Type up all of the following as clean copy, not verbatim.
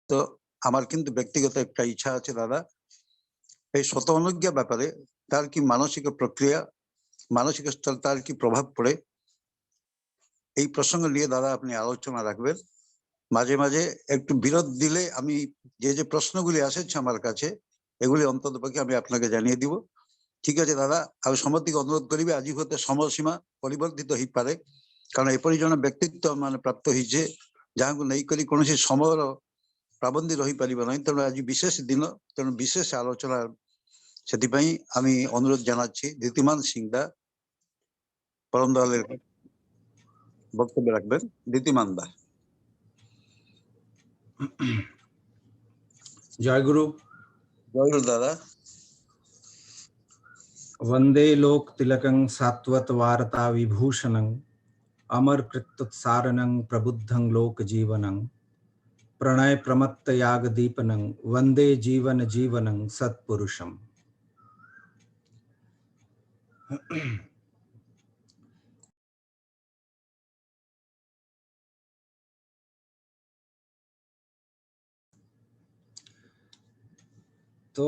তো আমার কিন্তু ব্যক্তিগত একটা ইচ্ছা আছে দাদা, এই শত অনুজ্ঞা ব্যাপারে তার কি মানসিক প্রক্রিয়া, মানসিক স্তর তার কি প্রভাব পড়ে, এই প্রসঙ্গ নিয়ে দাদা আপনি আলোচনা রাখবেন। মাঝে মাঝে একটু বিরোধ দিলে আমি যে প্রশ্নগুলি আসছে আমার কাছে এগুলি অন্ততপক্ষে আমি আপনাকে জানিয়ে দিব। ঠিক আছে দাদা, আমি সমস্ত অনুরোধ করিবে আজ হতে সময়সীমা পরিবর্তিত হয়ে পারে, কারণ এপরি জন ব্যক্তিত্ব মানে প্রাপ্ত হয়েছে যাহা নেই করি কୌଣସି ସମୟର ପାବନ୍ଦି ରହିପାରିବ ନାହିଁ। ତେଣୁ ଆଜି ବିଶେଷ ଦିନ, ତେଣୁ ବିଶେଷ ଆଲୋଚନା, ସେଥିପାଇଁ আমি অনুরোধ জানাচ্ছি ধীতিমান সিং দা পরম দয়ালের বক্তব্য রাখবেন। ধীতিমান দা। জয় গুরু। জয় গুরু দাদা। वंदे लोक तिलकं सात्वत वारता विभूषणं अमर कृत्युत्सारणं प्रबुद्धं लोक जीवनं प्रणय प्रमत्त याग दीपनं वंदे जीवन जीवनं सत्पुरुषम। तो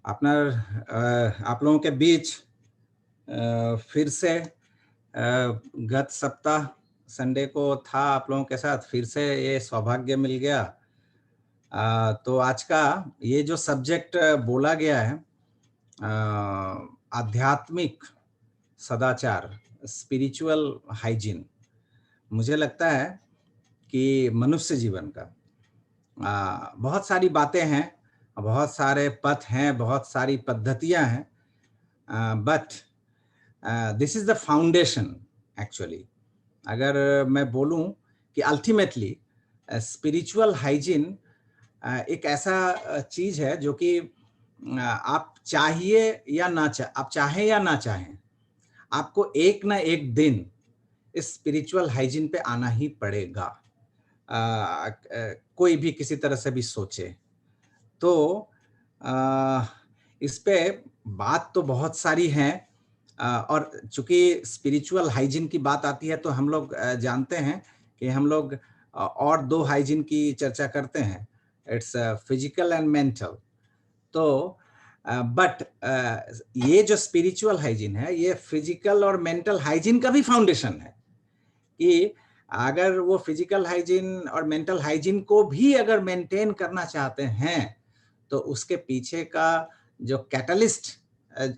आप लोगों के बीच फिर से गत सप्ताह संडे को था आप लोगों के साथ, फिर से ये सौभाग्य मिल गया। तो आज का ये जो सब्जेक्ट बोला गया है आध्यात्मिक सदाचार, स्पिरिचुअल हाइजीन, मुझे लगता है कि मनुष्य जीवन का बहुत सारी बातें हैं, बहुत सारे पथ हैं, बहुत सारी पद्धतियां हैं, but this is the foundation actually. अगर मैं बोलूं कि अल्टीमेटली स्पिरिचुअल हाइजीन एक ऐसा चीज है जो कि आप चाहिए या ना आप चाहें या ना चाहें, आपको एक ना एक दिन इस स्पिरिचुअल हाइजीन पे आना ही पड़ेगा। कोई भी किसी तरह से भी सोचे तो इस पे बात तो बहुत सारी है। और चूंकि स्पिरिचुअल हाइजीन की बात आती है तो हम लोग जानते हैं कि हम लोग और दो हाइजीन की चर्चा करते हैं, इट्स फिजिकल एंड मेंटल। तो बट ये जो स्पिरिचुअल हाइजीन है ये फिजिकल और मेंटल हाइजीन का भी फाउंडेशन है कि अगर वो फिजिकल हाइजीन और मेंटल हाइजीन को भी अगर मेंटेन करना चाहते हैं तो उसके पीछे का जो कैटलिस्ट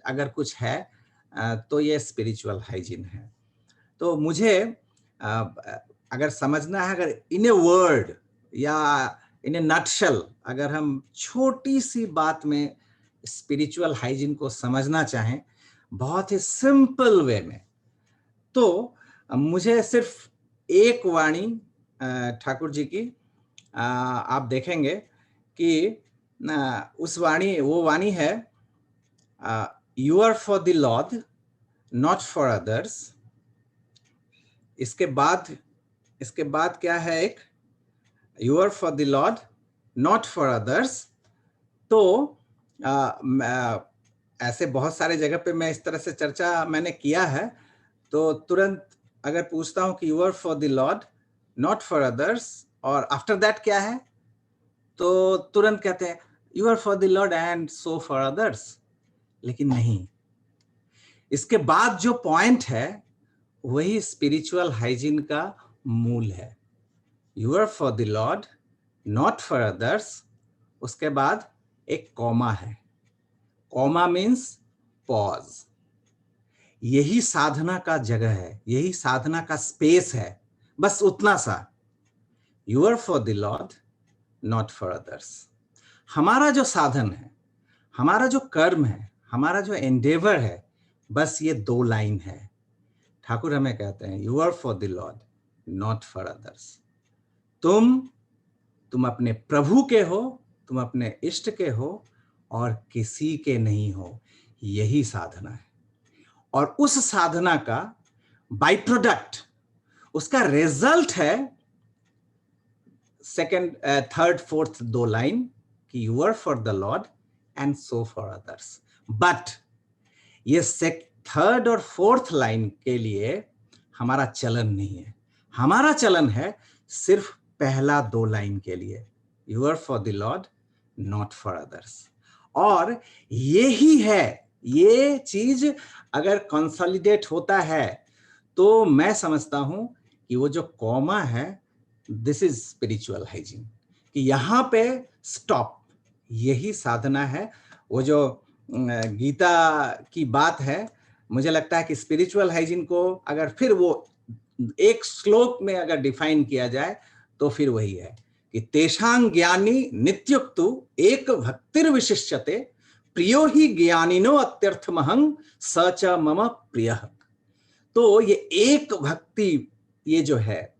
अगर कुछ है तो ये स्पिरिचुअल हाइजीन है। तो मुझे अगर समझना है, अगर इन ए वर्ड या इन ए नटशेल अगर हम छोटी सी बात में स्पिरिचुअल हाइजीन को समझना चाहें बहुत ही सिंपल वे में, तो मुझे सिर्फ एक वाणी ठाकुर जी की आप देखेंगे कि उस वाणी, वो वाणी है you are for the Lord not for others. इसके बाद क्या है, एक you are for the Lord not for others. तो ऐसे बहुत सारे जगह पे मैं इस तरह से चर्चा मैंने किया है, तो तुरंत अगर पूछता हूं कि you are for the Lord not for others और आफ्टर दैट क्या है, तो तुरंत कहते हैं you are for the Lord and so for others. लेकिन नहीं, इसके बाद जो पॉइंट है वही स्पिरिचुअल हाइजीन का मूल है। You are for the Lord not for others, उसके बाद एक कॉमा है, कॉमा मीन्स पॉज। यही साधना का जगह है, यही साधना का स्पेस है, बस उतना सा। You are for the Lord not for others. हमारा जो साधन है, हमारा जो कर्म है, हमारा जो एंडेवर है, बस ये दो लाइन है। ठाकुर हमें कहते हैं you are for the Lord not for others. तुम अपने प्रभु के हो, तुम अपने इष्ट के हो और किसी के नहीं हो। यही साधना है। और उस साधना का बाई प्रोडक्ट, उसका रिजल्ट है सेकंड थर्ड फोर्थ दो लाइन कि you are for the Lord and so for others. But ये थर्ड और फोर्थ लाइन के लिए हमारा चलन नहीं है। हमारा चलन है सिर्फ पहला 2 लाइन के लिए, you are for the Lord not for others. और यही है, ये चीज अगर कंसोलिडेट होता है तो मैं समझता हूं कि वो जो कॉमा है, दिस इज स्पिरिचुअल हाइजीन, कि यहां पे स्टॉप, यही साधना है। वो जो गीता की बात है, मुझे लगता है कि स्पिरिचुअल हाइजीन को अगर फिर वो एक श्लोक में अगर डिफाइन किया जाए तो फिर वही है कि तेषां ज्ञानी नित्युक्तु एक भक्तिर विशिष्यते, प्रियो ही ज्ञानिनो अत्यर्थमहं स च मम प्रियः। तो ये एक भक्ति, ये जो है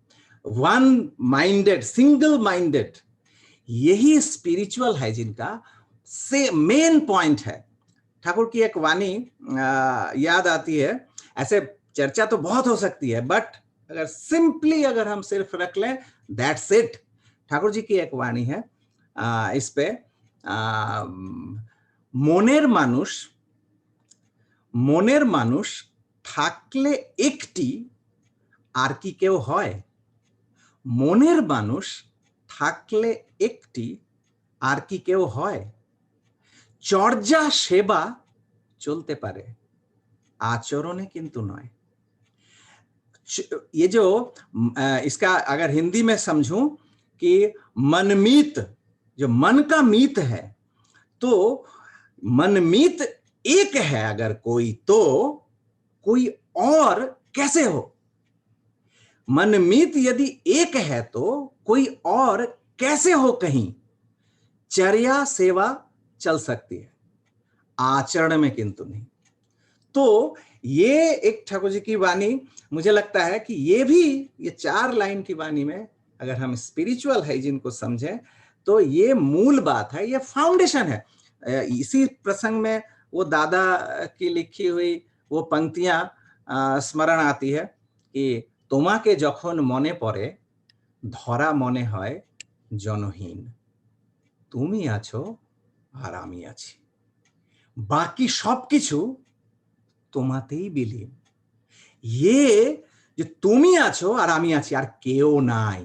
वन माइंडेड, सिंगल माइंडेड, यही स्पिरिचुअल हाइजीन का से मेन पॉइंट है। ठाकुर की एक वाणी याद आती है, ऐसे चर्चा तो बहुत हो सकती है, बट अगर सिंपली अगर हम सिर्फ रख लें, दैट्स इट। ठाकुर जी की एक वाणी है इस पे, মনের মানুষ থাকলে একটি আর কি কেউ হয়, মনের মানুষ থাকলে একটি আর কি কেউ হয়, চর্যা সেবা চলতে পারে आचरणे किंतु नয়। ये जो इसका अगर हिंदी में समझूं कि मनमीत, जो मन का मीत है, तो मनमीत एक है अगर कोई, तो कोई और कैसे हो? मनमीत यदि एक है तो कोई और कैसे हो? कहीं चर्या सेवा चल सकती है, आचरण में किंतु नहीं। तो ये एक ठाकुर जी की वाणी, मुझे लगता है कि ये भी, ये 4 लाइन की वाणी में अगर हम स्पिरिचुअल हाइजीन को समझें तो ये मूल बात है, ये फाउंडेशन है। इसी प्रसंग में वो दादा की लिखी हुई वो पंक्तियां स्मरण आती है कि তোমাকে যখন মনে পড়ে ধরা মনে হয় জনহীন, তুমি আছো আর আমি আছি, বাকি সবকিছু তোমাতেই বিলীন। ये जो তুমি আছো আর আমি আছি, আর কেউ নাই,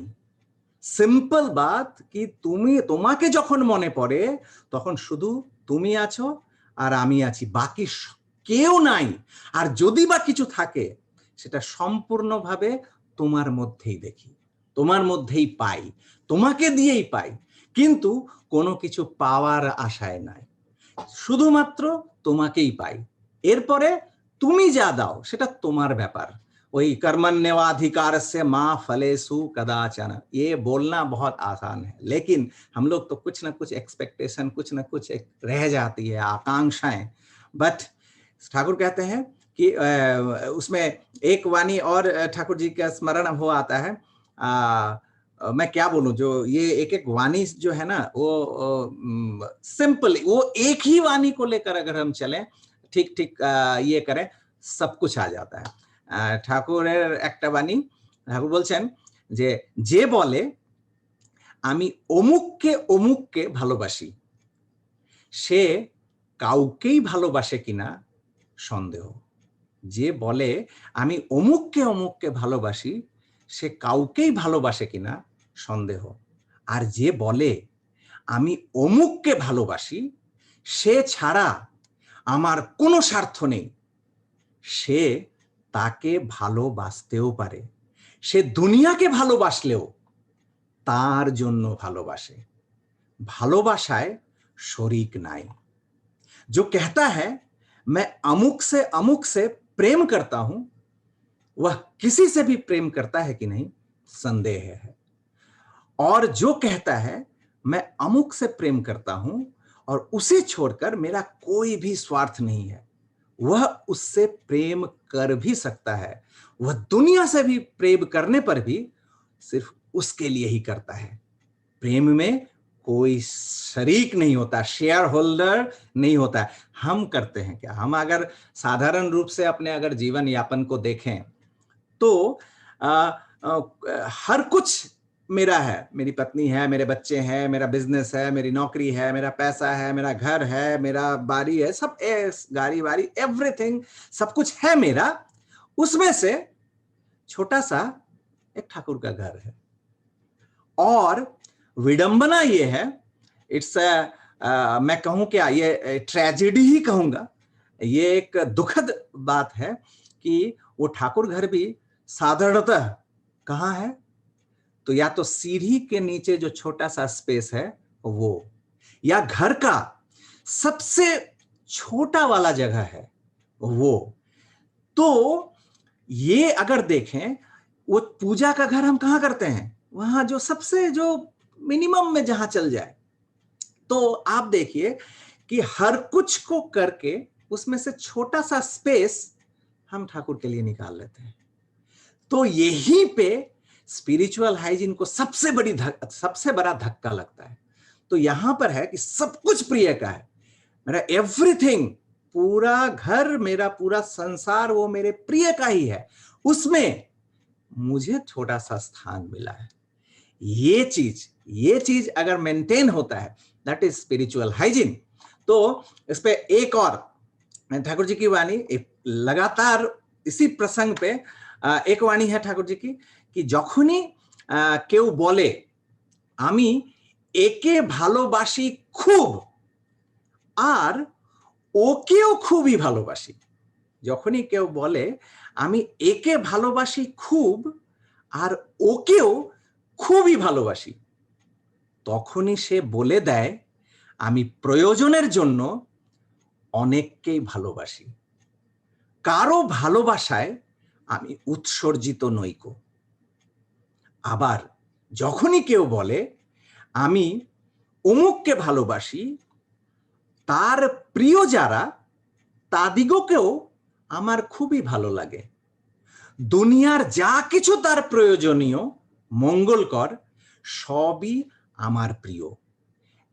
সিম্পল বাত কি তুমি, তোমাকে যখন মনে পড়ে তখন শুধু তুমি আছো আর আমি আছি, বাকি কেউ নাই। আর যদি বা কিছু থাকে সেটা সম্পূর্ণভাবে তোমার মধ্যেই দেখি, তোমার মধ্যেই পাই, তোমাকে দিয়েই পাই, কিন্তু কোনো কিছু পাওয়ার আশায় নাই, শুধুমাত্র তোমাকেই পাই। এরপরে তুমি যা দাও সেটা তোমার ব্যাপার। वही कर्मण्यवाधिकार से मां फलेसु कदाचन, ये बोलना बहुत आसान है, लेकिन हम लोग तो कुछ ना कुछ एक्सपेक्टेशन, कुछ ना कुछ रह जाती है, आकांक्षाएं। बट ठाकुर कहते हैं कि उसमें एक वाणी और ठाकुर जी का स्मरण हो आता है, मैं क्या बोलूं, जो ये एक एक वाणी जो है ना, वो सिंपल, वो एक ही वाणी को लेकर अगर हम चलें, ठीक ठीक ये करें, सब कुछ आ जाता है। ঠাকুরের একটা বাণী, ঠাকুর বলছেন যে যে বলে আমি অমুককে অমুককে ভালোবাসি, সে কাউকেই ভালোবাসে কিনা সন্দেহ। যে বলে আমি অমুককে অমুককে ভালোবাসি, সে কাউকেই ভালোবাসে কিনা সন্দেহ। আর যে বলে আমি অমুককে ভালোবাসি, সে ছাড়া আমার কোনো স্বার্থ নেই, সে তাকে ভালোবাসতেও পারে, সে দুনিয়াকে ভালোবাসলেও তার জন্য ভালোবাসে, ভালোবাসায় শরিক নাই। जो कहता है मैं अमुक से प्रेम करता हूं, वह किसी से भी प्रेम करता है कि नहीं संदेह है। और जो कहता है मैं अमुक से प्रेम करता हूं और उसे छोड़कर मेरा कोई भी स्वार्थ नहीं है, वह उससे प्रेम कर भी सकता है, वह दुनिया से भी प्रेम करने पर भी सिर्फ उसके लिए ही करता है। प्रेम में कोई शरीक नहीं होता, शेयर होल्डर नहीं होता। हम करते हैं क्या? हम अगर साधारण रूप से अपने अगर जीवन यापन को देखें तो हर कुछ मेरा है, मेरी पत्नी है, मेरे बच्चे हैं, मेरा बिजनेस है, मेरी नौकरी है, मेरा पैसा है, मेरा घर है, मेरा बारी है, सब गाड़ी वारी एवरीथिंग, सब कुछ है मेरा। उसमें से छोटा सा एक ठाकुर का घर है, और विडंबना ये है, इट्स मैं कहूं क्या, ये ट्रेजेडी ही कहूंगा, ये एक दुखद बात है कि वो ठाकुर घर भी साधारणतः कहाँ है, तो या तो सीढ़ी के नीचे जो छोटा सा स्पेस है वो, या घर का सबसे छोटा वाला जगह है वो। तो ये अगर देखें, वो पूजा का घर हम कहाँ करते हैं, वहां जो सबसे जो मिनिमम में जहां चल जाए। तो आप देखिए कि हर कुछ को करके उसमें से छोटा सा स्पेस हम ठाकुर के लिए निकाल लेते हैं। तो यहीं पे स्पिरिचुअल हाइजीन को सबसे बड़ा धक्का लगता है। तो यहां पर है कि सब कुछ प्रिय का है, मेरा एवरीथिंग, पूरा घर, मेरा पूरा संसार वो मेरे प्रिय का ही है, उसमें मुझे छोटा सा स्थान मिला है। ये चीज अगर मेंटेन होता है, दैट इज स्पिरिचुअल हाइजीन। तो इस पे एक और ठाकुर जी की वाणी, लगातार इसी प्रसंग पे एक वाणी है ठाकुर जी की कि যখনই কেউ বলে আমি একে ভালোবাসি খুব আর ওকেও খুবই ভালোবাসি, যখনই কেউ বলে আমি একে ভালোবাসি খুব আর ওকেও খুবই ভালোবাসি, তখনই সে বলে দেয় আমি প্রয়োজনের জন্য অনেককেই ভালোবাসি, কারো ভালোবাসায় আমি উৎসর্জিত নইকো। আবার যখনই কেউ বলে আমি অমুককে ভালোবাসি, তার প্রিয় যারা তাদিগকেও আমার খুবই ভালো লাগে, দুনিয়ার যা কিছু তার প্রয়োজনীয় মঙ্গলকর সবই আমার প্রিয়,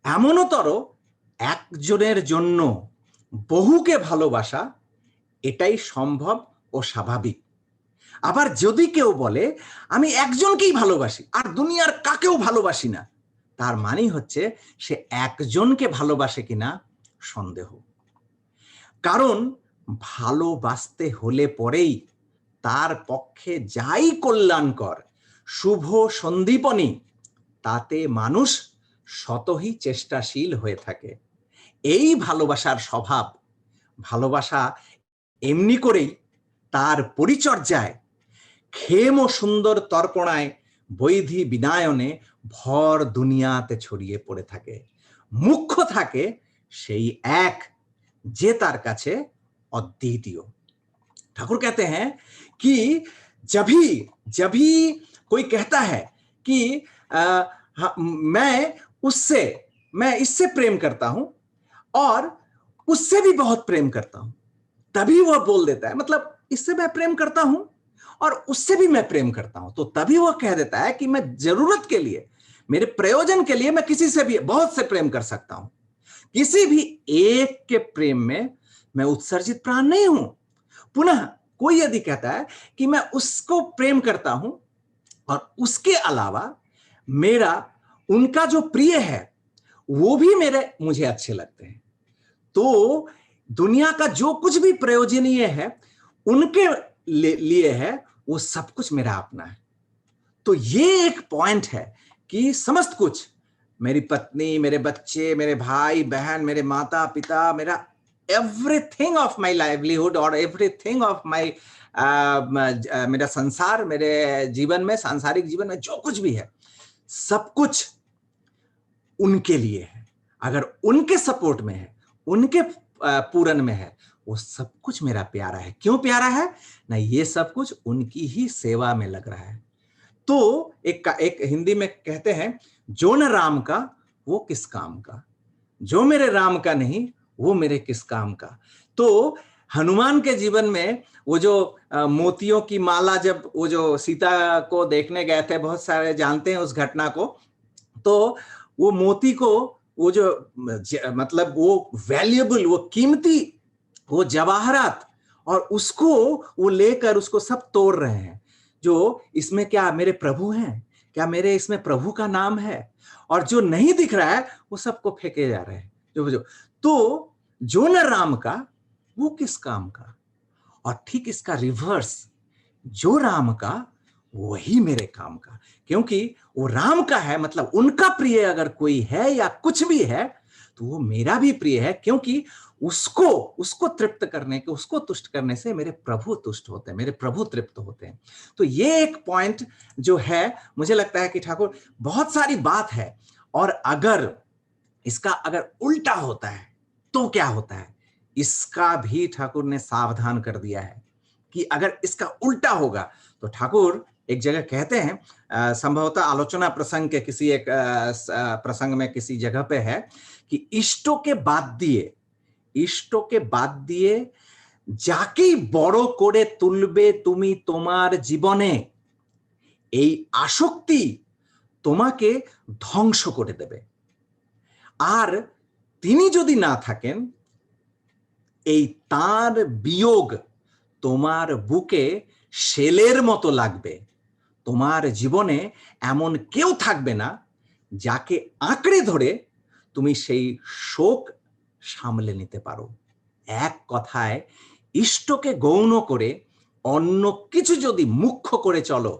এমনতর একজনের জন্য বহুকে ভালোবাসা এটাই সম্ভব ও স্বাভাবিক। আবার যদি কেউ বলে আমি একজনকেই ভালোবাসি আর দুনিয়ার কাকেও ভালোবাসি না, তার মানে হচ্ছে সে একজনকে ভালোবাসে কিনা সন্দেহ। কারণ ভালোবাসতে হলে পরেই তার পক্ষে যাই কল্যাণকর শুভ সন্দীপনী, তাতে মানুষ স্বতঃই চেষ্টাশীল হয়ে থাকে। এই ভালোবাসার স্বভাব, ভালোবাসা এমনি করেই তার পরিচর্যায় ক্ষেম ও সুন্দর তর্পণায় বৈধি বিনায়নে ভর দুনিয়াতে ছড়িয়ে পড়ে থাকে। মুখ্য থাকে সেই এক যে তার কাছে अद्वितीय। ठाकुर कहते हैं कि जब भी कोई कहता है कि मैं इससे प्रेम करता हूं और उससे भी बहुत प्रेम करता हूं, तभी वह बोल देता है, मतलब इससे मैं प्रेम करता हूं और उससे भी मैं प्रेम करता हूं, तो तभी वह कह देता है कि मैं जरूरत के लिए, मेरे प्रयोजन के लिए मैं किसी से भी बहुत से प्रेम कर सकता हूं, किसी भी एक के प्रेम में मैं उत्सर्जित प्राण नहीं हूं। पुनः कोई यदि कहता है कि मैं उसको प्रेम करता हूं और उसके अलावा मेरा उनका जो प्रिय है वो भी मुझे अच्छे लगते हैं, तो दुनिया का जो कुछ भी प्रयोजनीय है उनके लिए है, वो सब कुछ मेरा अपना है। तो ये एक पॉइंट है कि समस्त कुछ, मेरी पत्नी, मेरे बच्चे, मेरे भाई बहन, मेरे माता पिता, मेरा एवरीथिंग ऑफ माई लाइवलीहुड और एवरीथिंग ऑफ माई मेरा संसार, मेरे जीवन में, सांसारिक जीवन में जो कुछ भी है सब कुछ उनके लिए है। अगर उनके सपोर्ट में है, उनके पूरन में है, वो सब कुछ मेरा प्यारा है। क्यों प्यारा है ना, ये सब कुछ उनकी ही सेवा में लग रहा है। तो एक हिंदी में कहते हैं, जो न राम का वो किस काम का, जो मेरे राम का नहीं वो मेरे किस काम का। तो हनुमान के जीवन में वो जो मोतियों की माला, जब वो जो सीता को देखने गए थे, बहुत सारे जानते हैं उस घटना को, तो वो मोती को, वो जो मतलब वो वैल्यूएबल, वो कीमती, वो जवाहरात, और उसको वो लेकर उसको सब तोड़ रहे हैं, जो इसमें क्या मेरे प्रभु हैं, क्या मेरे इसमें प्रभु का नाम है, और जो नहीं दिख रहा है वो सबको फेंके जा रहे हैं जो। तो जो न राम का वो किस काम का, और ठीक इसका रिवर्स, जो राम का वही मेरे काम का, क्योंकि वो राम का है, मतलब उनका प्रिय अगर कोई है या कुछ भी है तो वो मेरा भी प्रिय है, क्योंकि उसको उसको तृप्त करने के, उसको तुष्ट करने से मेरे प्रभु तुष्ट होते हैं, मेरे प्रभु तृप्त होते हैं। तो ये एक पॉइंट जो है, मुझे लगता है कि ठाकुर, बहुत सारी बात है, और अगर इसका अगर उल्टा होता है तो क्या होता है, इसका भी ठाकुर ने सावधान कर दिया है कि अगर इसका उल्टा होगा तो ठाकुर एक जगह कहते हैं, संभवतः आलोचना प्रसंग के किसी एक प्रसंग में किसी जगह पे है कि इष्टों के बाद दिए যাকেই বড় করে তুলবে তুমি তোমার জীবনে, এই আসক্তি তোমাকে ধ্বংস করে দেবে। আর তিনি যদি না থাকেন, এই তার বিয়োগ তোমার বুকে শেলের মতো লাগবে। তোমার জীবনে এমন কেউ থাকবে না যাকে আঁকড়ে ধরে তুমি সেই শোক সামলে নিতে পারো। এক কথায়, ইষ্টকে গৌণ করে অন্য কিছু যদি মুখ্য করে চলো,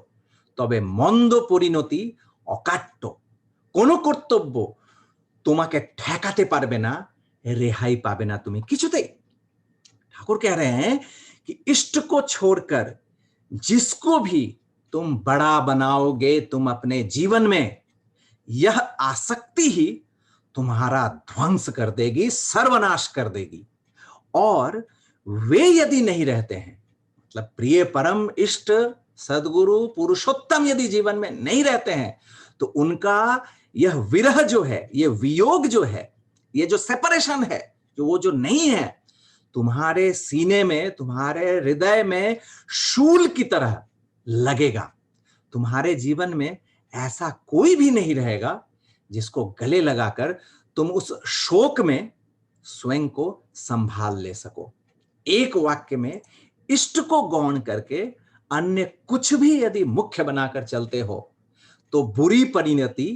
তবে মন্দ পরিণতি অকাট্য। কোনো কর্তব্য তোমাকে ঠেকাতে পারবে না, रेहाई पाবে না তুমি কিছুতেই। ठाकुर कह रहे हैं कि इष्ट को छोड़कर जिसको भी तुम बड़ा बनाओगे तुम अपने जीवन में, यह आसक्ति ही तुम्हारा ध्वंस कर देगी, सर्वनाश कर देगी। और वे यदि नहीं रहते हैं, मतलब प्रिय परम इष्ट सदगुरु पुरुषोत्तम यदि जीवन में नहीं रहते हैं, तो उनका यह विरह जो है, ये वियोग जो है, ये जो सेपरेशन है, जो वो जो नहीं है, तुम्हारे सीने में, तुम्हारे हृदय में शूल की तरह लगेगा। तुम्हारे जीवन में ऐसा कोई भी नहीं रहेगा जिसको गले लगाकर तुम उस शोक में स्वयं को संभाल ले सको। एक वाक्य में इष्ट को गौण करके अन्य कुछ भी यदि मुख्य बनाकर चलते हो तो बुरी परिणति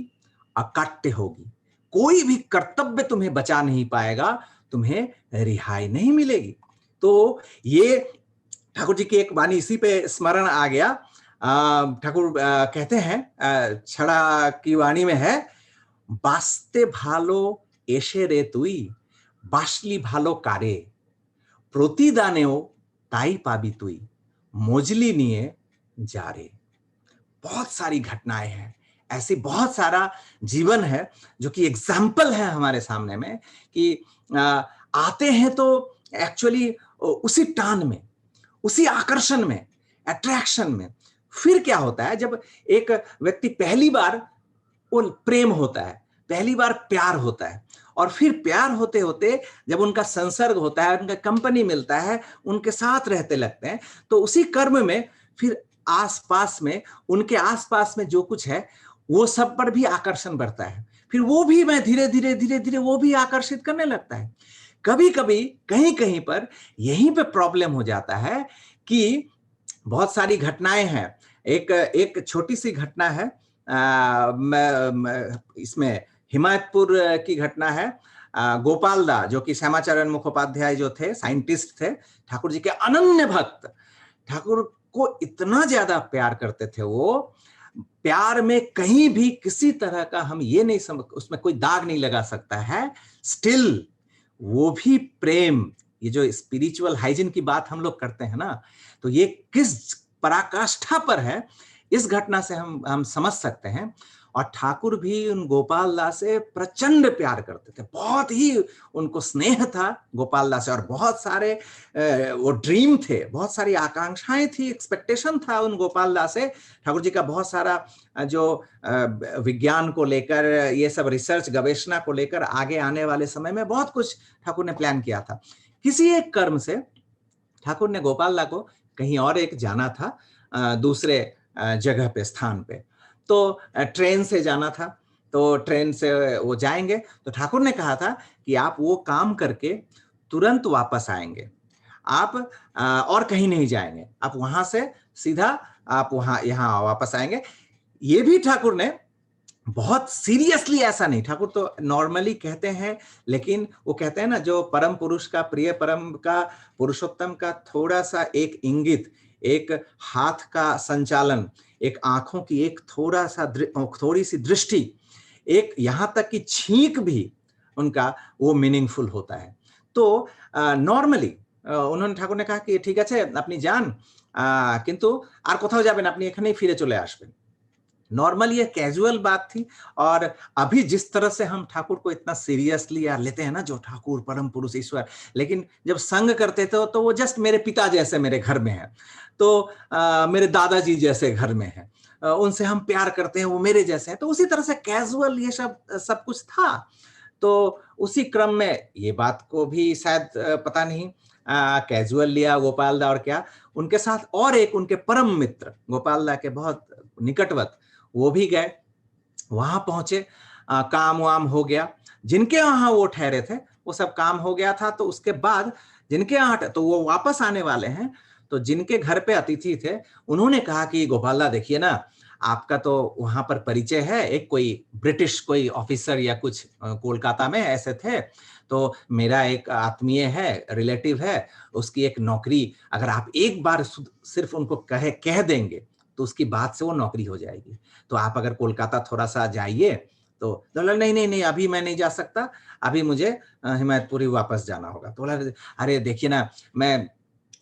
अकाट्य होगी। कोई भी कर्तव्य तुम्हें बचा नहीं पाएगा, तुम्हें रिहाई नहीं मिलेगी। तो ये ठाकुर जी की एक वाणी इसी पे स्मरण आ गया। ठाकुर कहते हैं, छड़ा की वाणी में है, बास्ते भालो एशे रे तुई बासली भालो कारे, प्रतिदानेও তাই পাবি তুই মজলি নিয়ে जा रे। बहुत सारी घटनाएं हैं, ऐसी बहुत सारा जीवन है जो कि एग्जाम्पल है हमारे सामने में कि आते हैं तो एक्चुअली उसी टान में, उसी आकर्षण में, अट्रैक्शन में। फिर क्या होता है, जब एक व्यक्ति पहली बार, वो प्रेम होता है, पहली बार प्यार होता है, और फिर प्यार होते होते जब उनका संसर्ग होता है, उनका कंपनी मिलता है, उनके साथ रहते लगते हैं, तो उसी कर्म में फिर आसपास में, उनके आसपास में जो कुछ है वो सब पर भी आकर्षण बढ़ता है। फिर वो भी मैं धीरे धीरे वो भी आकर्षित करने लगता है। कभी कभी कहीं कहीं पर यहीं पे प्रॉब्लम हो जाता है कि बहुत सारी घटनाएं हैं। एक छोटी सी घटना है, इसमें हिमायतपुर की घटना है। गोपाल दा, जो कि श्यामाचरण मुखोपाध्याय जो थे, साइंटिस्ट थे, ठाकुर जी के अनन्य भक्त, ठाकुर को इतना ज्यादा प्यार करते थे। वो प्यार में कहीं भी किसी तरह का हम ये नहीं समझ, उसमें कोई दाग नहीं लगा सकता है। स्टिल वो भी प्रेम, ये जो स्पिरिचुअल हाइजीन की बात हम लोग करते हैं ना, तो ये किस पराकाष्ठा पर है, इस घटना से हम समझ सकते हैं। और ठाकुर भी उन गोपाल दास से प्रचंड प्यार करते थे, बहुत ही उनको स्नेह था गोपाल दास से, और बहुत सारे वो ड्रीम थे, बहुत सारी आकांक्षाएं थी, एक्सपेक्टेशन था उन गोपाल दास से। ठाकुर जी का बहुत सारा जो विज्ञान को लेकर, ये सब रिसर्च गवेषणा को लेकर आगे आने वाले समय में बहुत कुछ ठाकुर ने प्लान किया था। किसी एक कर्म से ठाकुर ने गोपाल दा को कहीं और एक जाना था, दूसरे जगह पे, स्थान पे, तो ट्रेन से जाना था। तो ट्रेन से वो जाएंगे, तो ठाकुर ने कहा था कि आप वो काम करके तुरंत वापस आएंगे, आप और कहीं नहीं जाएंगे, आप वहां से सीधा आप यहाँ वापस आएंगे। ये भी ठाकुर ने बहुत सीरियसली, ऐसा नहीं, ठाकुर तो नॉर्मली कहते हैं, लेकिन वो कहते हैं ना, जो परम पुरुष का, प्रिय परम का, पुरुषोत्तम का थोड़ा सा एक इंगित, एक हाथ का संचालन, एक आंखों की एक थोड़ी सी दृष्टि, एक यहां तक कि छींक भी उनका वो मीनिंगफुल होता है। तो नॉर्मली उन्होंने ठाकुर ने कहा कि ठीक আছে আপনি যান, কিন্তু আর কোথাও যাবেন, আপনি এখানেই ফিরে চলে আসবেন। नॉर्मल ये कैजुअल बात थी। और अभी जिस तरह से हम ठाकुर को इतना सीरियसली यार लेते हैं ना, जो ठाकुर परम पुरुष ईश्वर, लेकिन जब संग करते थे तो वो जस्ट मेरे पिता जैसे मेरे घर में है, तो मेरे दादाजी जैसे घर में है, उनसे हम प्यार करते हैं, वो मेरे जैसे हैं, तो उसी तरह से कैजुअल ये सब कुछ था। तो उसी क्रम में ये बात को भी शायद पता नहीं कैजुअल लिया गोपाल दा, और क्या उनके साथ और एक उनके परम मित्र गोपाल दा के बहुत निकटवत, वो भी गए, वहां पहुंचे, काम वाम हो गया, जिनके यहाँ वो ठहरे थे वो सब काम हो गया था। तो उसके बाद जिनके यहाँ तो वो वापस आने वाले हैं, तो जिनके घर पे अतिथि थे उन्होंने कहा कि गोपाल दा देखिए ना, आपका तो वहां पर परिचय है, एक कोई ब्रिटिश कोई ऑफिसर या कुछ कोलकाता में ऐसे थे, तो मेरा एक आत्मीय है, रिलेटिव है, उसकी एक नौकरी, अगर आप एक बार सिर्फ उनको कह देंगे तो उसकी बात से वो नौकरी हो जाएगी, तो आप अगर कोलकाता थोड़ा सा जाइए। तो बोला नहीं नहीं नहीं, अभी मैं नहीं जा सकता, अभी मुझे हिमायतपुरी वापस जाना होगा। तो बोला अरे देखिए ना, मैं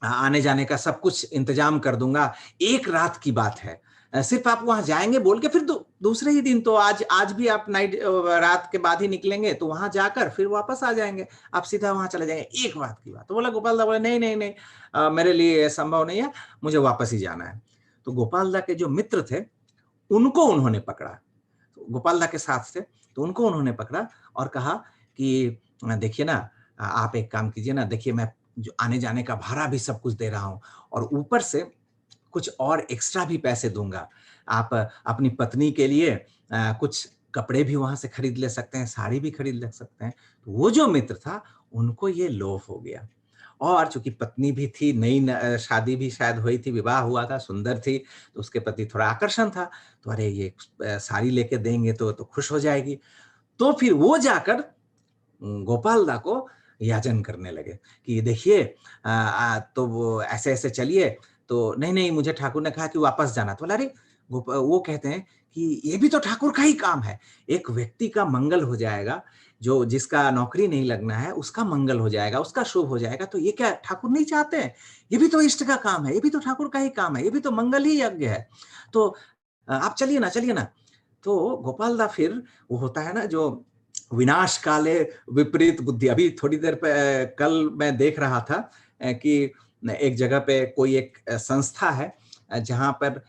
आने जाने का सब कुछ इंतजाम कर दूंगा, एक रात की बात है, सिर्फ आप वहां जाएंगे बोल के, फिर दूसरे ही दिन, तो आज भी आप रात के बाद ही निकलेंगे, तो वहां जाकर फिर वापस आ जाएंगे, आप सीधा वहां चले जाएंगे, एक रात की बात। तो बोला गोपाल दा बोले नहीं नहीं नहीं, मेरे लिए संभव नहीं है, मुझे वापस ही जाना है। तो गोपाल दा के जो मित्र थे उनको उन्होंने पकड़ा, तो गोपाल दा के साथ थे, तो उनको उन्होंने पकड़ा और कहा कि देखिए ना, आप एक काम कीजिए ना, देखिए मैं जो आने जाने का भाड़ा भी सब कुछ दे रहा हूं, और ऊपर से कुछ और एक्स्ट्रा भी पैसे दूंगा, आप अपनी पत्नी के लिए कुछ कपड़े भी वहां से खरीद ले सकते हैं, साड़ी भी खरीद ले सकते हैं। तो वो जो मित्र था उनको ये लोभ हो गया, और चूंकि पत्नी भी थी, नई शादी भी शायद हुई थी, विवाह हुआ था, सुंदर थी, तो उसके प्रति थोड़ा आकर्षण था, तो अरे ये साड़ी लेके देंगे तो खुश हो जाएगी। तो फिर वो जाकर गोपाल दा को याचन करने लगे कि देखिए तो वो ऐसे ऐसे चलिए, तो नहीं नहीं, मुझे ठाकुर ने कहा कि वापस जाना। तो बोला अरे, वो कहते हैं कि ये भी तो ठाकुर का ही काम है, एक व्यक्ति का मंगल हो जाएगा, जो जिसका नौकरी नहीं लगना है उसका मंगल हो जाएगा, उसका शुभ हो जाएगा, तो ये क्या ठाकुर नहीं चाहते हैं? ये भी तो इष्ट का काम है, ये भी तो ठाकुर का ही काम है, ये भी तो मंगल ही यज्ञ है, तो आप चलिए ना, चलिए ना। तो गोपाल दा फिर वो होता है ना जो विनाश काले विपरीत बुद्धि, अभी थोड़ी देर पे कल मैं देख रहा था कि एक जगह पे कोई एक संस्था है जहां पर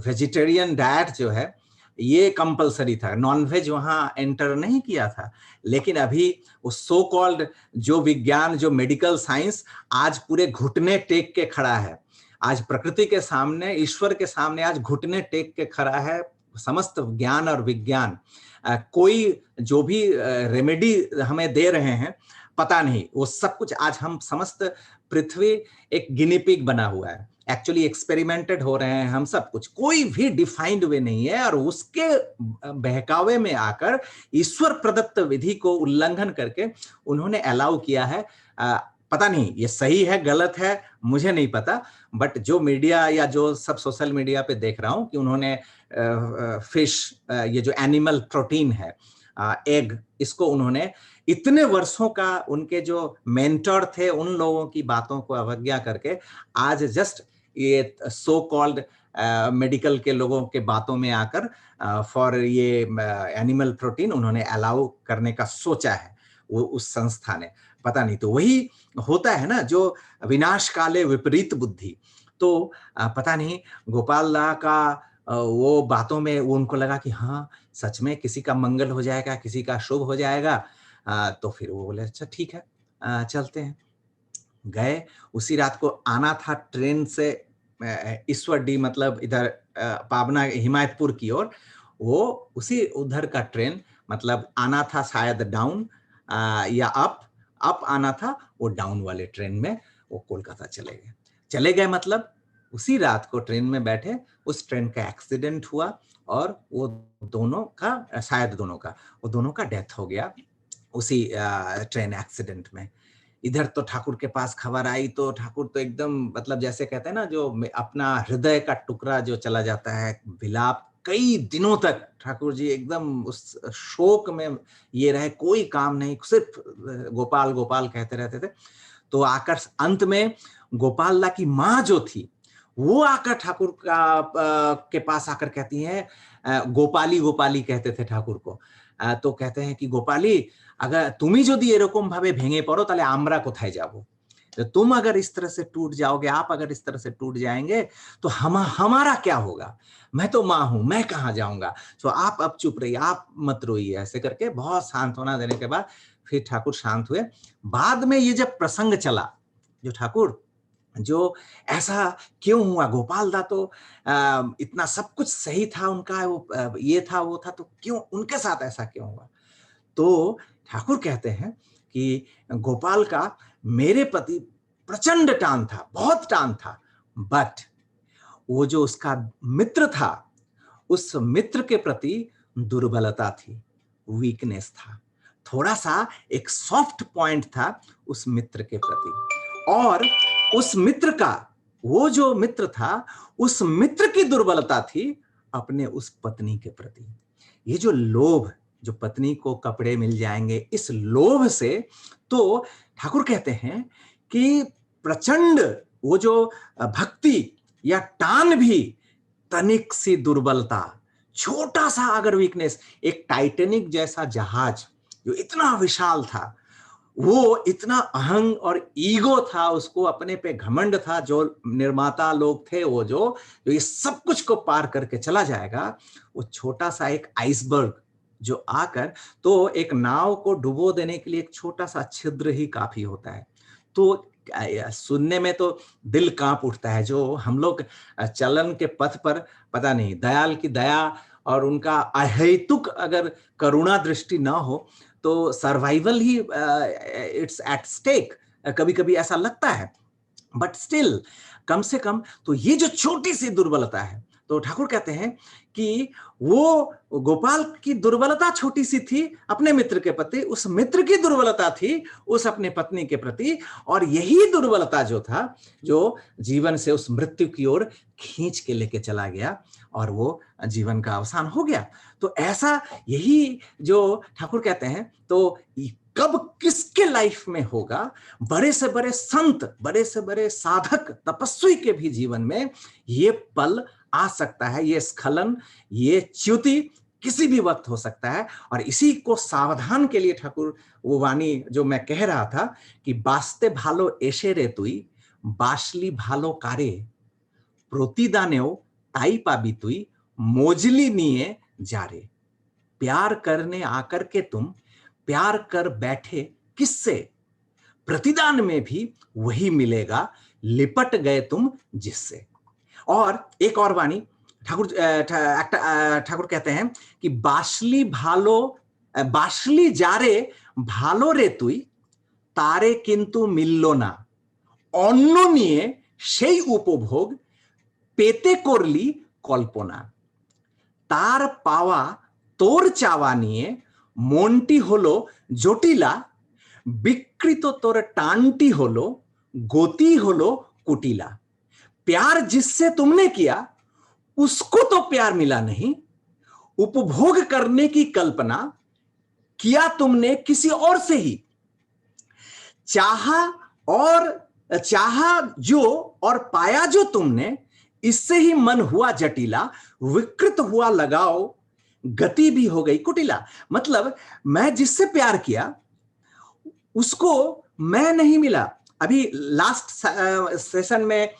वेजिटेरियन डाइट जो है ये कंपलसरी था, नॉनवेज वहां एंटर नहीं किया था, लेकिन अभी वो सो कॉल्ड जो विज्ञान, जो मेडिकल साइंस आज पूरे घुटने टेक के खड़ा है, आज प्रकृति के सामने, ईश्वर के सामने आज घुटने टेक के खड़ा है समस्त ज्ञान और विज्ञान। कोई जो भी रेमेडी हमें दे रहे हैं, पता नहीं, वो सब कुछ आज हम समस्त पृथ्वी एक गिनी पिग बना हुआ है, एक्चुअली एक्सपेरिमेंटेड हो रहे हैं हम सब कुछ, कोई भी डिफाइंड वे नहीं है, और उसके बहकावे में आकर ईश्वर प्रदत्त विधि को उल्लंघन करके उन्होंने अलाउ किया है। पता नहीं ये सही है गलत है मुझे नहीं पता, बट जो मीडिया या जो सब सोशल मीडिया पे देख रहा हूं कि उन्होंने फिश, ये जो एनिमल प्रोटीन है, एग, इसको उन्होंने इतने वर्षों का उनके जो मेंटर थे उन लोगों की बातों को अवज्ञा करके आज जस्ट ये सो कॉल्ड मेडिकल के लोगों के बातों में आकर फॉर ये एनिमल प्रोटीन उन्होंने अलाउ करने का सोचा है वो उस संस्था ने, पता नहीं। तो वही होता है ना जो विनाश काले विपरीत बुद्धि। तो पता नहीं गोपाल दा का वो बातों में वो उनको लगा कि हाँ सच में किसी का मंगल हो जाएगा, किसी का शुभ हो जाएगा। तो फिर वो बोले अच्छा ठीक है, चलते हैं। गए, उसी रात को आना था ट्रेन से ईश्वर डी, मतलब इधर पाबना हिमायतपुर की ओर, वो उसी उधर का ट्रेन, मतलब आना था शायद डाउन या अप आना था, वो डाउन वाले ट्रेन में वो कोलकाता चले गए, मतलब उसी रात को ट्रेन में बैठे, उस ट्रेन का एक्सीडेंट हुआ और वो दोनों का डेथ हो गया उसी ट्रेन एक्सीडेंट में। इधर तो ठाकुर के पास खबर आई तो ठाकुर तो एकदम मतलब जैसे कहते हैं ना, जो अपना हृदय का टुकड़ा जो चला जाता है, विलाप कई दिनों तक ठाकुर जी एकदम उस शोक में ये रहे, कोई काम नहीं, सिर्फ गोपाल गोपाल कहते रहते थे। तो आकर अंत में गोपाल दा की माँ जो थी वो आकर ठाकुर के पास आकर कहती है, गोपाली गोपाली कहते थे ठाकुर को, तो कहते हैं कि गोपाली अगर तुम्ही যদি এরকম ভাবে ভেঙে পড়ো তাহলে আমরা কোথায় যাব, तो तुम अगर इस तरह से टूट जाओगे, आप अगर इस तरह से टूट जाएंगे तो हमारा क्या होगा, मैं तो माँ हूं, मैं कहां जाऊंगा, तो आप अब चुप रहिए, आप मत रोइए। ऐसे करके बहुत सांत्वना देने के बाद फिर ठाकुर शांत हुए। बाद में ये जब प्रसंग चला, जो ठाकुर जो ऐसा क्यों हुआ, गोपाल दा तो इतना सब कुछ सही था उनका, वो ये था वो था, तो क्यों उनके साथ ऐसा क्यों हुआ, तो ठाकुर कहते हैं कि गोपाल का मेरे प्रति प्रचंड टान था, बहुत टान था, बट वो जो उसका मित्र था, उस मित्र के प्रति दुर्बलता थी, वीकनेस था, थोड़ा सा एक सॉफ्ट पॉइंट था उस मित्र के प्रति। और उस मित्र का, वो जो मित्र था, उस मित्र की दुर्बलता थी अपने उस पत्नी के प्रति। ये जो लोभ, जो पत्नी को कपड़े मिल जाएंगे, इस लोभ से तो ठाकुर कहते हैं कि प्रचंड वो जो भक्ति या टान भी तनिक सी दुर्बलता, छोटा सा अगर वीकनेस, एक टाइटैनिक जैसा जहाज जो इतना विशाल था, वो इतना अहंग और ईगो था, उसको अपने पे घमंड था, जो निर्माता लोग थे वो जो ये सब कुछ को पार करके चला जाएगा, वो छोटा सा एक आइसबर्ग जो आकर, तो एक नाव को डुबो देने के लिए एक छोटा सा छिद्र ही काफी होता है। तो सुनने में तो दिल कांप उठता है, जो हम लोग चलन के पथ पर पता नहीं दयाल की दया और उनका अहेतुक अगर करुणा दृष्टि ना हो तो सर्वाइवल ही इट्स एट स्टेक, कभी कभी ऐसा लगता है, बट स्टिल कम से कम तो ये जो छोटी सी दुर्बलता है, तो ठाकुर कहते हैं कि वो गोपाल की दुर्बलता छोटी सी थी अपने मित्र के प्रति, उस मित्र की दुर्बलता थी उस अपने पत्नी के प्रति, और यही दुर्बलता जो था जो जीवन से उस मृत्यु की ओर खींच के लेके चला गया और वो जीवन का अवसान हो गया। तो ऐसा यही जो ठाकुर कहते हैं, तो कब किसके लाइफ में होगा, बड़े से बड़े संत, बड़े से बड़े साधक तपस्वी के भी जीवन में ये पल आ सकता है, ये स्खलन, ये च्युति किसी भी वक्त हो सकता है। और इसी को सावधान के लिए ठाकुर वो वाणी जो मैं कह रहा था कि बास्ते भालो एशे रे तुई बासली भालो कारे प्रतिदानेও ताई पाबी तुई मोजली निये जारे, प्यार करने आकर के तुम प्यार कर बैठे किससे, प्रतिदान में भी वही मिलेगा, लिपट गए तुम जिससे। और एक और वाणी ठाकुर कहते हैं कि बासली जारे भालो रे तुई तारे किंतु मिललो ना, অন্য নিয়ে সেই উপভোগ পেতে করলি কল্পনা, তার পাওয়া তোর চাওয়া নিয়ে মনটি হলো জটিলা, বিকৃত তোর টানটি হলো গতি হলো कुटिला, प्यार जिससे तुमने किया उसको तो प्यार मिला नहीं, उपभोग करने की कल्पना किया तुमने किसी और से ही, चाहा जो और पाया जो तुमने, इससे ही मन हुआ जटिला, विकृत हुआ लगाओ गति भी हो गई कुटिला। मतलब मैं जिससे प्यार किया उसको मैं नहीं मिला। अभी लास्ट सेशन में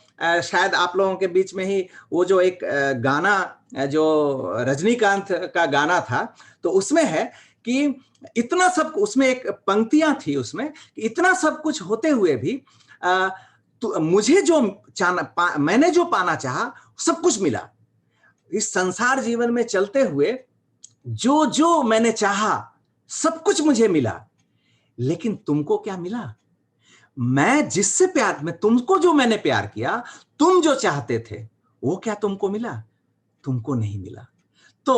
शायद आप लोगों के बीच में ही वो जो एक गाना जो रजनीकांत का गाना था, तो उसमें है कि इतना सब, उसमें एक पंक्तियां थी उसमें कि इतना सब कुछ होते हुए भी तो मुझे जो मैंने जो पाना चाहा सब कुछ मिला। इस संसार जीवन में चलते हुए जो जो मैंने चाहा सब कुछ मुझे मिला, लेकिन तुमको क्या मिला? मैं जिससे प्यार में तुमको जो मैंने प्यार किया, तुम जो चाहते थे वो क्या तुमको मिला? तुमको नहीं मिला। तो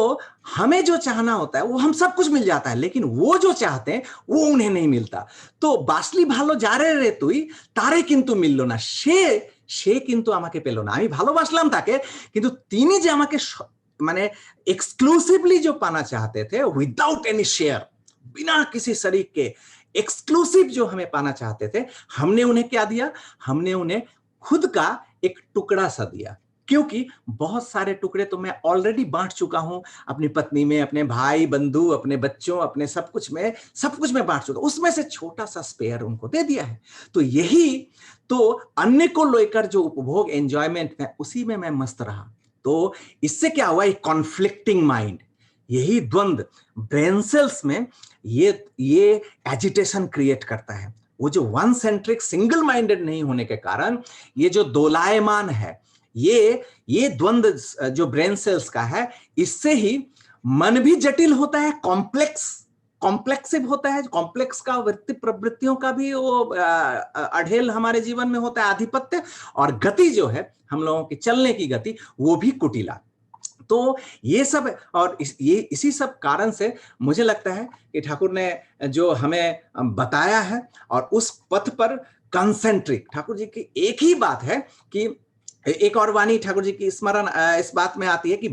हमें जो चाहना होता है वो हम सब कुछ मिल जाता है, लेकिन वो जो चाहते हैं वो उन्हें नहीं मिलता। तो बासली भालो जा रे तुई तारे किंतु मिललो ना, সে কিন্তু আমাকে পেল না। আমি ভালোবাসলাম তাকে, কিন্তু তিনি যে আমাকে মানে एक्सक्लूसिवली जो पाना चाहते थे विदाउट एनी शेयर, बिना किसी शरीक के एक्सक्लूसिव जो हमें पाना चाहते थे, हमने उन्हें क्या दिया? हमने उन्हें खुद का एक टुकड़ा सा दिया। क्योंकि बहुत सारे टुकड़े तो मैं ऑलरेडी बांट चुका हूं, अपनी पत्नी में, अपने भाई बंधु, अपने बच्चों, अपने सब कुछ में बांट चुका, उसमें से छोटा सा स्पेयर उनको दे दिया है। तो यही तो अन्य को लेकर जो उपभोग, एंजॉयमेंट है, उसी में मैं मस्त रहा। तो इससे क्या हुआ? एक कॉन्फ्लिक्टिंग माइंड, यही द्वंद ब्रेन सेल्स में ये एजिटेशन क्रिएट करता है। वो जो वन सेंट्रिक सिंगल माइंडेड नहीं होने के कारण ये जो दोलायमान है, ये द्वंद जो ब्रेन सेल्स का है, इससे ही मन भी जटिल होता है, कॉम्प्लेक्सिव होता है। कॉम्प्लेक्स का वृत्ति प्रवृत्तियों का भी वो अढ़ेल हमारे जीवन में होता है, आधिपत्य, और गति जो है हम लोगों की चलने की गति, वो भी कुटिला। तो ये सब, और ये इसी सब कारण से मुझे लगता है कि ठाकुर ने जो हमें बताया है, और उस पथ पर कंसेंट्रिक, ठाकुर जी की एक ही बात है कि एक और वाणी ठाकुर जी की स्मरण इस बात में आती है कि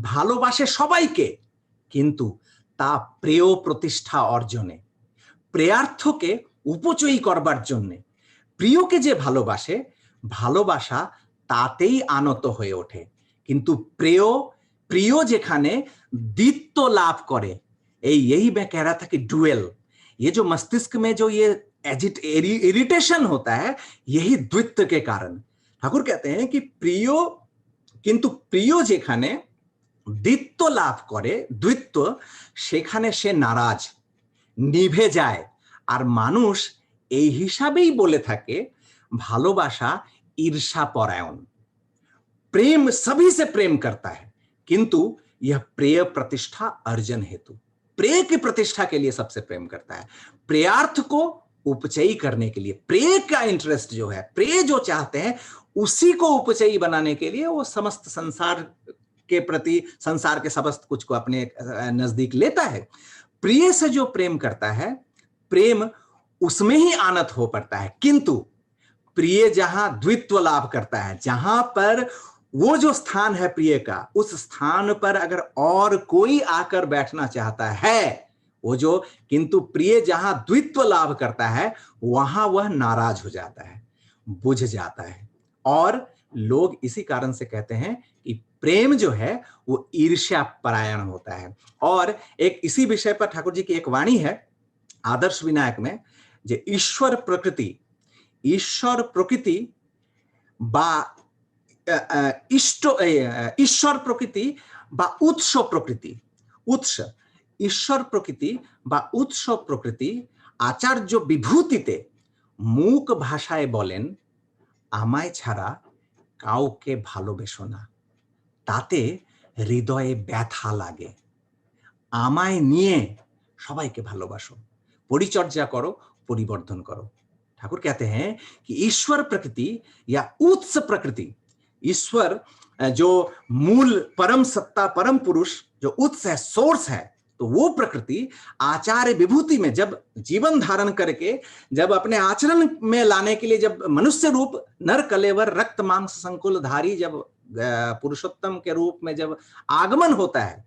ভালোবাসে সবাইকে, কিন্তু তা প্রেয় প্রতিষ্ঠা অর্জনে, প্রেয়ার্থকে উপচয়ী করবার জন্য। প্রিয়কে যে ভালোবাসে, ভালোবাসা তাতেই আনত হয়ে ওঠে, কিন্তু প্রিয় যেখানে দ্বিত্ব লাভ করে, यही मैं कह रहा था कि डुएल, ये जो मस्तिष्क में जो ये इरिटेशन होता है, यही द्वित्व के कारण। ठाकुर कहते हैं कि কিন্তু প্রিয় যেখানে দ্বিত্ব লাভ করে, দ্বিত্ব, সেখানে সে নারাজ, নিভে যায়। আর মানুষ এই হিসাবেই বলে থাকে ভালোবাসা ईर्षा परायण। प्रेम सभी से प्रेम करता है, किंतु यह प्रेय प्रतिष्ठा अर्जन हेतु, प्रेय की प्रतिष्ठा के लिए सबसे प्रेम करता है। प्रेयार्थ को उपचयी करने के लिए, प्रेय का इंटरेस्ट जो है, प्रेय जो चाहते हैं उसी को उपचयी बनाने के लिए वो समस्त संसार के प्रति, संसार के समस्त कुछ को अपने नजदीक लेता है। प्रिय से जो प्रेम करता है, प्रेम उसमें ही आनत हो पड़ता है, किंतु प्रिय जहां द्वित्व लाभ करता है, जहां पर वो जो स्थान है प्रिय का, उस स्थान पर अगर और कोई आकर बैठना चाहता है, वो जो, किंतु प्रिय जहां द्वित्व लाभ करता है, वहां वह नाराज हो जाता है, बुझ जाता है। और लोग इसी कारण से कहते हैं कि प्रेम जो है वो ईर्ष्या परायण होता है। और एक इसी विषय पर ठाकुर जी की एक वाणी है आदर्श विनायक में, जो ईश्वर प्रकृति বা ঈশ্বর প্রকৃতি বা উৎস প্রকৃতি, ঈশ্বর প্রকৃতি বা উৎস প্রকৃতি আচার্য বিভূতিতে মুখ ভাষায় বলেন, আমায় ছাড়া কাউকে ভালোবেসো না, তাতে হৃদয়ে ব্যথা লাগে, আমায় নিয়ে সবাইকে ভালোবাসো, পরিচর্যা করো, পরিবর্ধন করো। ठाकुर कहते हैं कि ईश्वर प्रकृति या उत्स प्रकृति, ईश्वर जो मूल परम सत्ता, परम पुरुष जो उत्स है, सोर्स है, तो वो प्रकृति आचार्य विभूति में जब जीवन धारण करके, जब अपने आचरण में लाने के लिए, जब मनुष्य रूप नर कलेवर रक्त मांस संकुल धारी जब पुरुषोत्तम के रूप में जब आगमन होता है,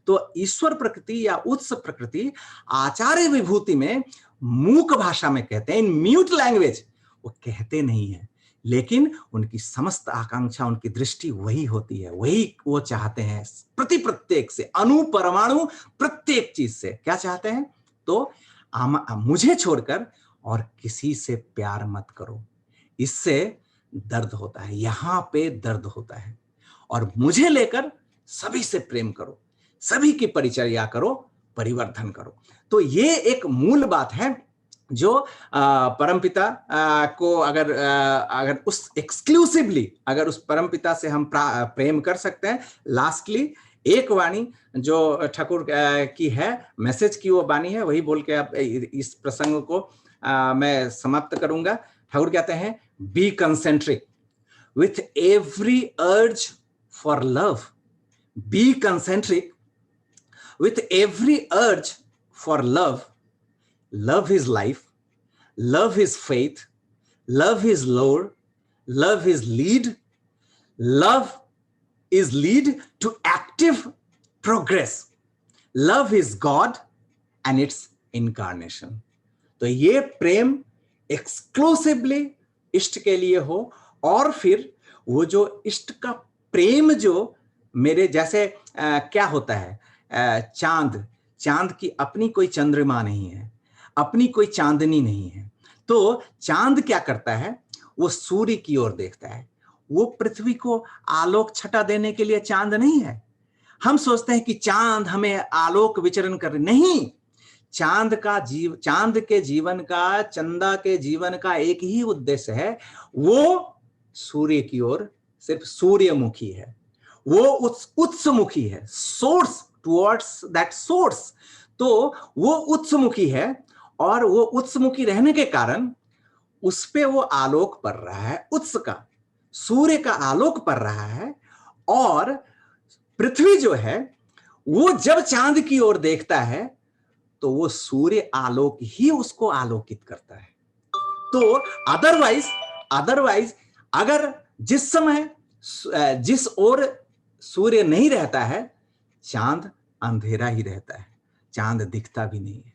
तो ईश्वर प्रकृति या उत्स प्रकृति आचार्य विभूति में मूक भाषा में कहते हैं, इन म्यूट लैंग्वेज, वो कहते नहीं है, लेकिन उनकी समस्त आकांक्षा, उनकी दृष्टि वही होती है, वही वो चाहते हैं। प्रत्येक से, अणु परमाणु प्रत्येक चीज से क्या चाहते हैं? तो मुझे छोड़कर और किसी से प्यार मत करो, इससे दर्द होता है, यहां पे दर्द होता है, और मुझे लेकर सभी से प्रेम करो, सभी की परिचर्या करो, परिवर्धन करो। तो ये एक मूल बात है जो परमपिता को अगर उस एक्सक्लूसिवली, अगर उस परमपिता से हम प्रेम कर सकते हैं। लास्टली एक वाणी जो ठाकुर की है, मैसेज की वो वाणी है, वही बोल के अब इस प्रसंग को मैं समाप्त करूंगा। ठाकुर कहते हैं, be concentric with every urge for love, Be concentric with every urge for love. Love is life. Love is faith. Love is lore. Love is lead. Love is lead to active progress. Love is God and its incarnation. तो ये प्रेम exclusively इष्ट के लिए हो, और फिर वो जो इष्ट का प्रेम जो मेरे जैसे क्या होता है, चांद की अपनी कोई चंद्रमा नहीं है, अपनी कोई चांदनी नहीं है, तो चांद क्या करता है, वो सूर्य की ओर देखता है। वो पृथ्वी को आलोक छटा देने के लिए चांद नहीं है। हम सोचते हैं कि चांद हमें आलोक विचरण कर, नहीं, चांद के जीवन का, चंदा के जीवन का एक ही उद्देश्य है, वो सूर्य की ओर सिर्फ सूर्यमुखी है, वो उत्समुखी है, सोर्स, टुवर्ड्स दैट सोर्स। तो वो उत्समुखी है, और वो उत्समुखी रहने के कारण उस पे वो आलोक पड़ रहा है, उत्स का, सूर्य का आलोक पड़ रहा है। और पृथ्वी जो है वो जब चांद की ओर देखता है तो वो सूर्य आलोक ही उसको आलोकित करता है। तो अदरवाइज अगर जिस समय जिस ओर सूर्य नहीं रहता है, चांद अंधेरा ही रहता है, चांद दिखता भी नहीं है।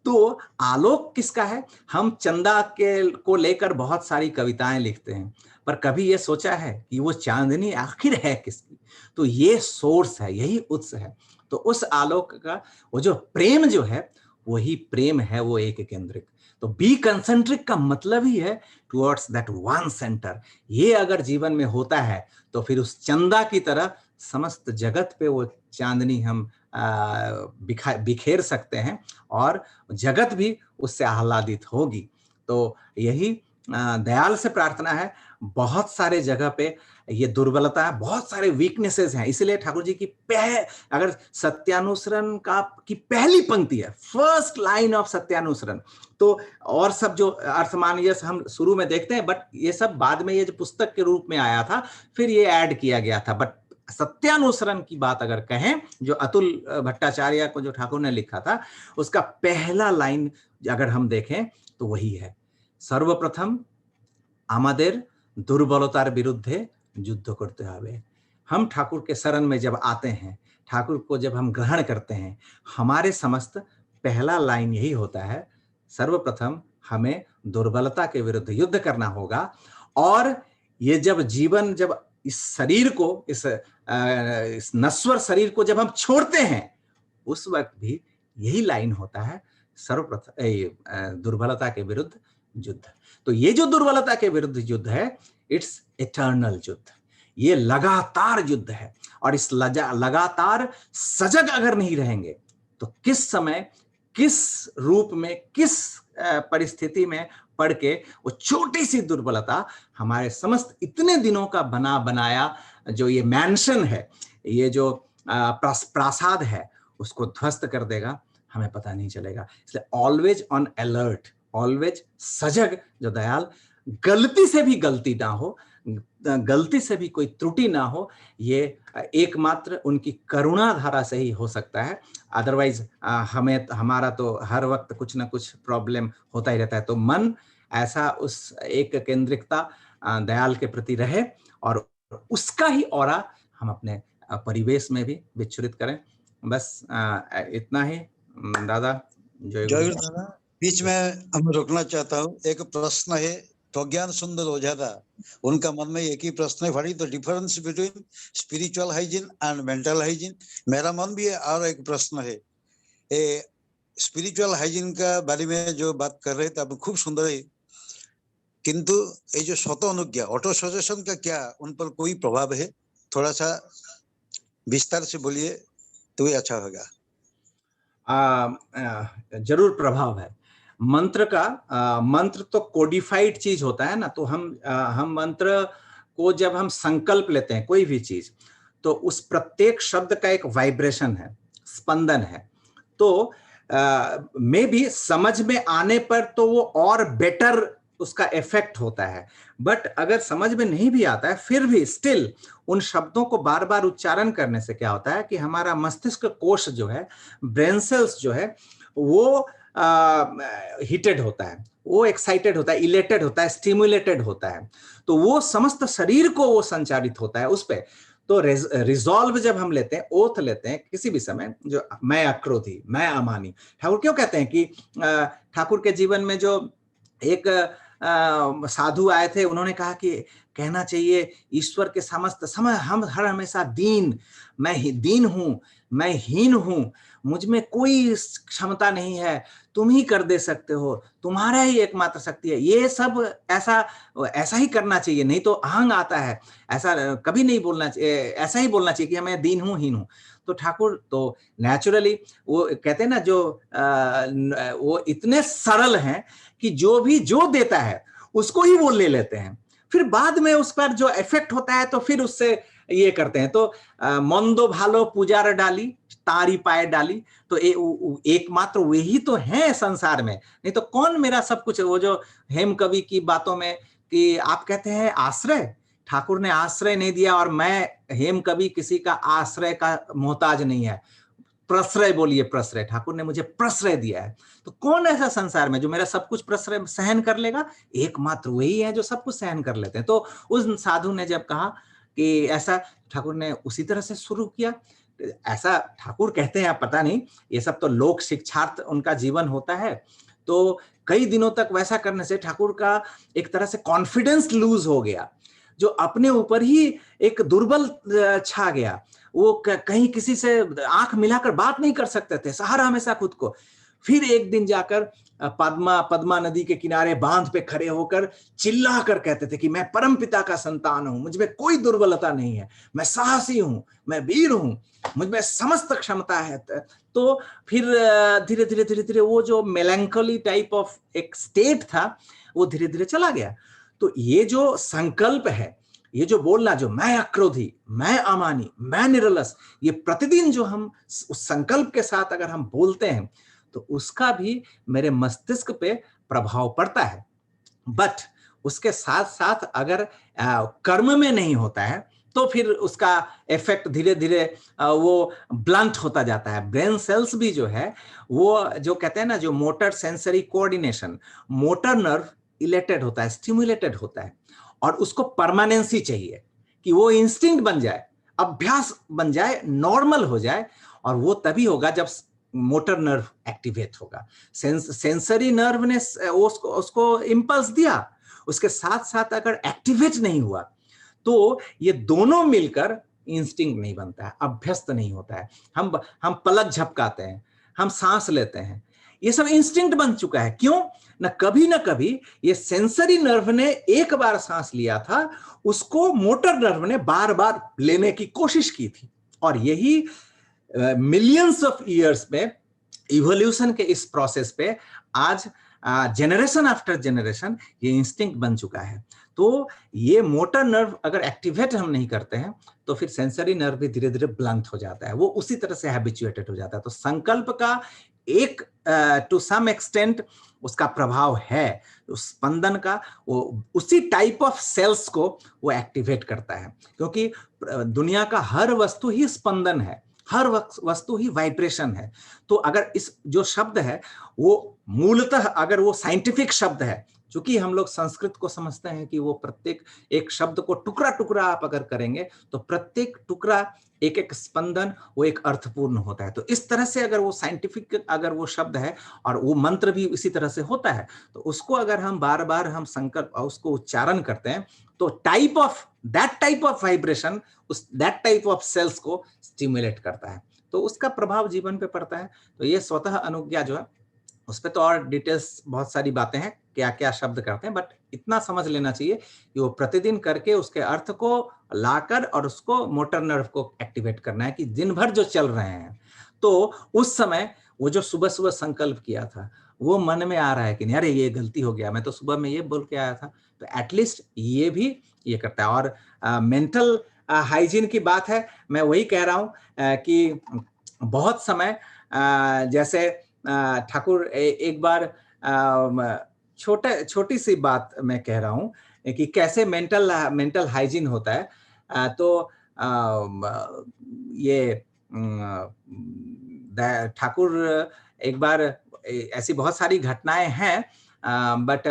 तो आलोक किसका है? हम चंदा को लेकर बहुत सारी कविताएं लिखते हैं, पर कभी ये सोचा है कि वो चांदनी आखिर है किसकी? तो ये सोर्स है, यही उत्स है। तो उस आलोक का वो जो प्रेम जो है, वही प्रेम है, वो एक केंद्रिक। तो बी कंसेंट्रिक का मतलब ही है टुवर्ड्स दैट वन सेंटर। ये अगर जीवन में होता है तो फिर उस चंदा की तरह समस्त जगत पे वो चांदनी हम बिखेर सकते हैं, और जगत भी उससे आह्लादित होगी। तो यही दयाल से प्रार्थना है। बहुत सारे जगह पे ये दुर्बलता है, बहुत सारे वीकनेसेस हैं, इसलिए ठाकुर जी की अगर सत्यानुसरण की पहली पंक्ति है, फर्स्ट लाइन ऑफ सत्यानुसरण, तो और सब जो अर्थमानयस हम शुरू में देखते हैं, बट ये सब बाद में ये जो पुस्तक के रूप में आया था, फिर ये ऐड किया गया था। बट सत्यानुसरण की बात अगर कहें, जो अतुल भट्टाचार्य को जो ठाकुर ने लिखा था, उसका पहला लाइन अगर हम देखें तो वही है, सर्वप्रथम आमादेर दुर्बलतार विरुद्धे युद्ध करते हुए। हम ठाकुर के शरण में जब आते हैं, ठाकुर को जब हम ग्रहण करते हैं, हमारे समस्त पहला लाइन यही होता है, सर्वप्रथम हमें दुर्बलता के विरुद्ध युद्ध करना होगा। और ये जब जीवन, जब इस शरीर को, इस नश्वर शरीर को जब हम छोड़ते हैं, उस वक्त भी यही लाइन होता है, सर्वप्रथम दुर्बलता के विरुद्ध युद्ध। तो ये जो दुर्बलता के विरुद्ध युद्ध है, इट्स इटर्नल युद्ध, ये लगातार युद्ध है। और इस लगातार सजग अगर नहीं रहेंगे तो किस समय, किस रूप में, किस परिस्थिति में पढ़ के वो छोटी सी दुर्बलता हमारे समस्त इतने दिनों का बना बनाया जो ये मैंशन है, ये जो प्रासाद है, उसको ध्वस्त कर देगा, हमें पता नहीं चलेगा। इसलिए ऑलवेज ऑन अलर्ट, ऑलवेज सजग, जो दयाल, गलती से भी गलती ना हो, गलती से भी कोई त्रुटि ना हो, ये एकमात्र उनकी करुणा धारा से ही हो सकता है। अदरवाइज हमारा तो हर वक्त कुछ ना कुछ प्रॉब्लम होता ही रहता है। तो मन ऐसा उस एक केंद्रिकता दयाल के प्रति रहे, और उसका ही ऑरा हम अपने परिवेश में भी विच्छुरित करें। बस इतना ही दादा। जय गुरु दादा। बीच में हम रोकना चाहता हूँ, एक प्रश्न है प्रज्ञान सुंदर ओझादा, उनका मन में एक ही प्रश्न है, what is the difference between spiritual hygiene and mental hygiene. मेरा मन भी है, और एक प्रश्न है, स्पिरिचुअल हाइजीन का बारे में जो बात कर रहे थे आप, खूब सुंदर है, किंतु ये जो स्वतः अनुज्ञा, ऑटो सजेशन का क्या उन पर कोई प्रभाव है? थोड़ा सा विस्तार से बोलिए तो ये अच्छा होगा। जरूर प्रभाव है मंत्र का। मंत्र तो कोडिफाइड चीज होता है ना, तो हम मंत्र को जब हम संकल्प लेते हैं कोई भी चीज, तो उस प्रत्येक शब्द का एक वाइब्रेशन है, स्पंदन है। तो मे भी समझ में आने पर तो वो और बेटर उसका इफेक्ट होता है। बट अगर समझ में नहीं भी आता है, फिर भी स्टिल उन शब्दों को बार बार उच्चारण करने से क्या होता है कि हमारा मस्तिष्क कोश जो है, ब्रेन सेल्स जो है, वो हीटेड होता है, वो एक्साइटेड होता है, इलेटेड होता है, स्टिमुलेटेड होता है। तो वो समस्त शरीर को वो संचारित होता है उस पे। तो रिजॉल्व जब हम लेते हैं, ओथ लेते हैं किसी भी समय, जो मैं अक्रोधी, मैं अमानी, ठाकुर क्यों कहते हैं कि ठाकुर के जीवन में जो एक साधु आए थे, उन्होंने कहा कि कहना चाहिए ईश्वर के समस्त समय हम हर हमेशा दीन, मैं दीन हूं, मैं हीन हूं, मुझ में कोई क्षमता नहीं है, तुम ही कर दे सकते हो, तुम्हारा ही एकमात्र शक्ति है। ये सब ऐसा ही करना चाहिए, नहीं तो अहंग आता है। ऐसा कभी नहीं बोलना चाहिए, ऐसा ही बोलना चाहिए कि मैं दीन हूं, हीन हूं। तो ठाकुर तो नेचुरली वो कहते हैं ना, जो वो इतने सरल हैं कि जो देता है उसको ही वो ले लेते हैं, फिर बाद में उस पर जो इफेक्ट होता है तो फिर उससे ये करते हैं। तो मंदो भालो पूजार डाली, तारी पाए डाली, तो एकमात्र वही तो है संसार में, नहीं तो कौन मेरा सब कुछ। वो जो हेम कवि की बातों में कि आप कहते हैं आश्रय, ठाकुर ने आश्रय नहीं दिया, और मैं हेम कवि किसी का आश्रय का मोहताज नहीं है। प्रश्रय बोलिए, प्रश्रय, ठाकुर ने मुझे प्रश्रय दिया है। तो कौन ऐसा संसार में जो मेरा सब कुछ प्रश्रय सहन कर लेगा? एकमात्र वही है जो सब कुछ सहन कर लेते हैं। तो उस साधु ने जब कहा कि ऐसा, ठाकुर ने उसी तरह से शुरू किया। ऐसा ठाकुर कहते हैं, पता नहीं, ये सब तो लोक शिक्षार्थ उनका जीवन होता है। तो कई दिनों तक वैसा करने से ठाकुर का एक तरह से कॉन्फिडेंस लूज हो गया, जो अपने ऊपर ही एक दुर्बल छा गया। वो कहीं किसी से आंख मिलाकर बात नहीं कर सकते थे, सहारा हमेशा खुद को। फिर एक दिन जाकर पद्मा नदी के किनारे बांध पे खड़े होकर चिल्ला कर कहते थे कि मैं परम पिता का संतान हूं, मुझ में कोई दुर्बलता नहीं है, मैं साहसी हूं, मैं वीर हूं, मुझ में समस्त क्षमता है। तो फिर धीरे धीरे धीरे धीरे वो जो मेलैंकोली टाइप ऑफ एक स्टेट था, वो धीरे धीरे चला गया। तो ये जो संकल्प है, ये जो बोलना, जो मैं अक्रोधी, मैं अमानी, मैं निरलस, ये प्रतिदिन जो हम उस संकल्प के साथ अगर हम बोलते हैं, तो उसका भी मेरे मस्तिष्क पे प्रभाव पड़ता है। बट उसके साथ साथ अगर कर्म में नहीं होता है, तो फिर उसका इफेक्ट धीरे धीरे वो ब्लंट होता जाता है। ब्रेन सेल्स भी जो है, वो जो कहते हैं ना, जो motor sensory coordination, motor nerve elated होता है, स्टिमुलेटेड होता है, और उसको परमानेंसी चाहिए कि वो इंस्टिंक्ट बन जाए, अभ्यास बन जाए, नॉर्मल हो जाए। और वो तभी होगा जब मोटर नर्व एक्टिवेट होगा। सेंसरी नर्व ने उसको इंपल्स दिया, उसके साथ साथ अगर एक्टिवेट नहीं हुआ, तो ये दोनों मिलकर इंस्टिंक्ट नहीं बनता है, अभ्यस्त नहीं होता है। हम पलक झपकाते हैं, हम सांस लेते हैं, ये सब इंस्टिंक्ट बन चुका है। क्यों? न कभी ये सेंसरी नर्व ने एक बार सांस लिया था, उसको मोटर नर्व ने बार बार लेने की कोशिश की थी। और यही मिलियंस ऑफ ईयर्स में इवोल्यूशन के इस प्रोसेस पे आज जनरेशन आफ्टर जनरेशन ये इंस्टिंक्ट बन चुका है। तो ये मोटर नर्व अगर एक्टिवेट हम नहीं करते हैं, तो फिर सेंसरी नर्व भी धीरे धीरे ब्लंट हो जाता है, वो उसी तरह से हैबिचुएटेड हो जाता है। तो संकल्प का एक टू सम एक्सटेंट उसका प्रभाव है, उस स्पंदन का, वो उसी टाइप ऑफ सेल्स को वो एक्टिवेट करता है। क्योंकि दुनिया का हर वस्तु ही स्पंदन है, हर वस्तु ही वाइब्रेशन है। तो अगर इस जो शब्द है वो मूलतः अगर वो साइंटिफिक शब्द है, क्योंकि हम लोग संस्कृत को समझते हैं कि वो प्रत्येक एक शब्द को टुकड़ा टुकड़ा आप अगर करेंगे, तो प्रत्येक टुकड़ा एक एक स्पंदन वो एक अर्थपूर्ण होता है। तो इस तरह से अगर वो साइंटिफिक अगर वो शब्द है, और वो मंत्र भी इसी तरह से होता है, तो उसको अगर हम बार बार हम संकल्प उसको उच्चारण करते हैं, तो दैट टाइप ऑफ वाइब्रेशन उस दैट टाइप ऑफ सेल्स को स्टिमुलेट करता है। तो उसका प्रभाव जीवन पे पड़ता है। तो ये स्वतः अनुज्ञा जो है, उस पर तो और डिटेल्स बहुत सारी बातें हैं, क्या क्या शब्द करते हैं, बट इतना समझ लेना चाहिए कि वो प्रतिदिन करके उसके अर्थ को लाकर और उसको मोटर नर्व को एक्टिवेट करना है कि दिन भर जो चल रहे हैं, तो उस समय वो जो सुबह सुबह संकल्प किया था, वो मन में आ रहा है कि नहीं, अरे ये गलती हो गया, मैं तो सुबह में ये बोल के आया था। तो एटलीस्ट ये भी ये करता है। और मेंटल हाइजीन की बात है, मैं वही कह रहा हूं कि बहुत समय जैसे ठाकुर एक बार छोटी सी बात मैं कह रहा हूँ कि कैसे मेंटल हाइजीन होता है। तो ये ठाकुर एक बार ऐसी बहुत सारी घटनाएं हैं, बट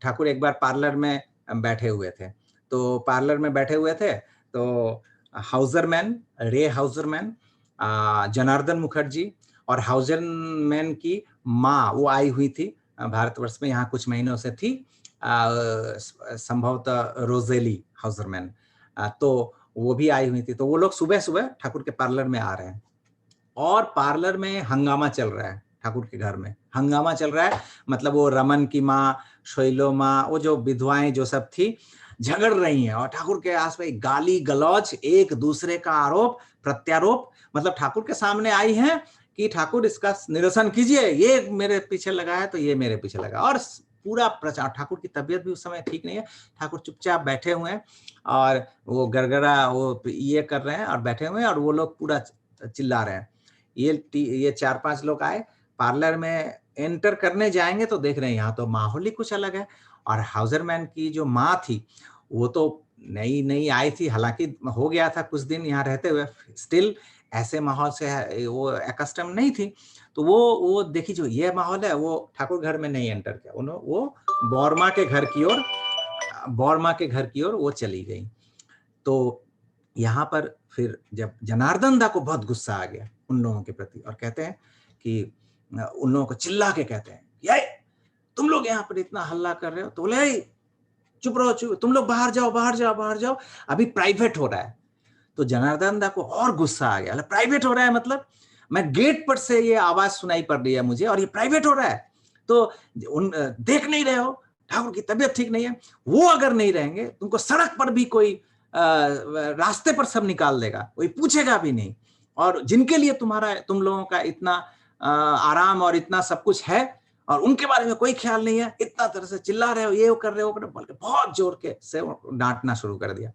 ठाकुर एक बार पार्लर में बैठे हुए थे। तो रे हाउजरमैन, जनार्दन मुखर्जी और हाउजरमैन की माँ वो आई हुई थी भारतवर्ष में, यहाँ कुछ महीनों से थी, संभवतः रोजेली हाउजरमैन, तो वो भी आई हुई थी। तो वो लोग सुबह सुबह ठाकुर के पार्लर में आ रहे हैं और पार्लर में हंगामा चल रहा है। ठाकुर के घर में हंगामा चल रहा है, मतलब वो रमन की माँ, शैलो माँ, वो जो विधवाएं जो सब थी झगड़ रही हैं और ठाकुर के आसपास गाली गलौज, एक दूसरे का आरोप प्रत्यारोप, मतलब ठाकुर के सामने आई हैं कि ठाकुर इसका निरसन कीजिए, ये मेरे पीछे लगा है तो ये मेरे पीछे लगा, और पूरा प्रचार। ठाकुर की तबीयत भी उस समय ठीक नहीं है, ठाकुर चुपचाप बैठे हुए हैं और वो गड़गड़ा वो ये कर रहे हैं और बैठे हुए हैं, और वो लोग पूरा चिल्ला रहे हैं। ये 4-5 लोग आए, पार्लर में एंटर करने जाएंगे तो देख रहे हैं यहाँ तो माहौल ही कुछ अलग है। और हाउजरमैन की जो माँ थी वो तो नई आई थी, हालांकि हो गया था कुछ दिन यहाँ रहते हुए, स्टिल ऐसे माहौल से वो एकस्टम नहीं थी। तो वो देखी जो ये माहौल है, वो ठाकुर घर में नहीं एंटर किया, वो बौरमा के घर की ओर वो चली गई। तो यहाँ पर फिर जब जनार्दन दा को बहुत गुस्सा आ गया उन लोगों के प्रति, और कहते हैं कि उन लोगों को चिल्ला के कहते हैं, ये तुम लोग यहाँ पर इतना हल्ला कर रहे हो, तो बोले चुप रहो, तुम लोग बाहर जाओ, अभी प्राइवेट हो रहा है। तो जनार्दन दा को और गुस्सा आ गया, प्राइवेट हो रहा है मतलब मैं गेट पर से ये आवाज सुनाई पड़ रही है मुझे और ये प्राइवेट हो रहा है, तो देख नहीं रहे हो ठाकुर की तबीयत ठीक नहीं है, वो अगर नहीं रहेंगे तुमको सड़क पर भी कोई रास्ते पर सब निकाल देगा, कोई पूछेगा भी नहीं, और जिनके लिए तुम लोगों का इतना आराम और इतना सब कुछ है और उनके बारे में कोई ख्याल नहीं है, इतना तरह से चिल्ला रहे हो, ये कर रहे हो, बोल के बहुत जोर के से डांटना शुरू कर दिया।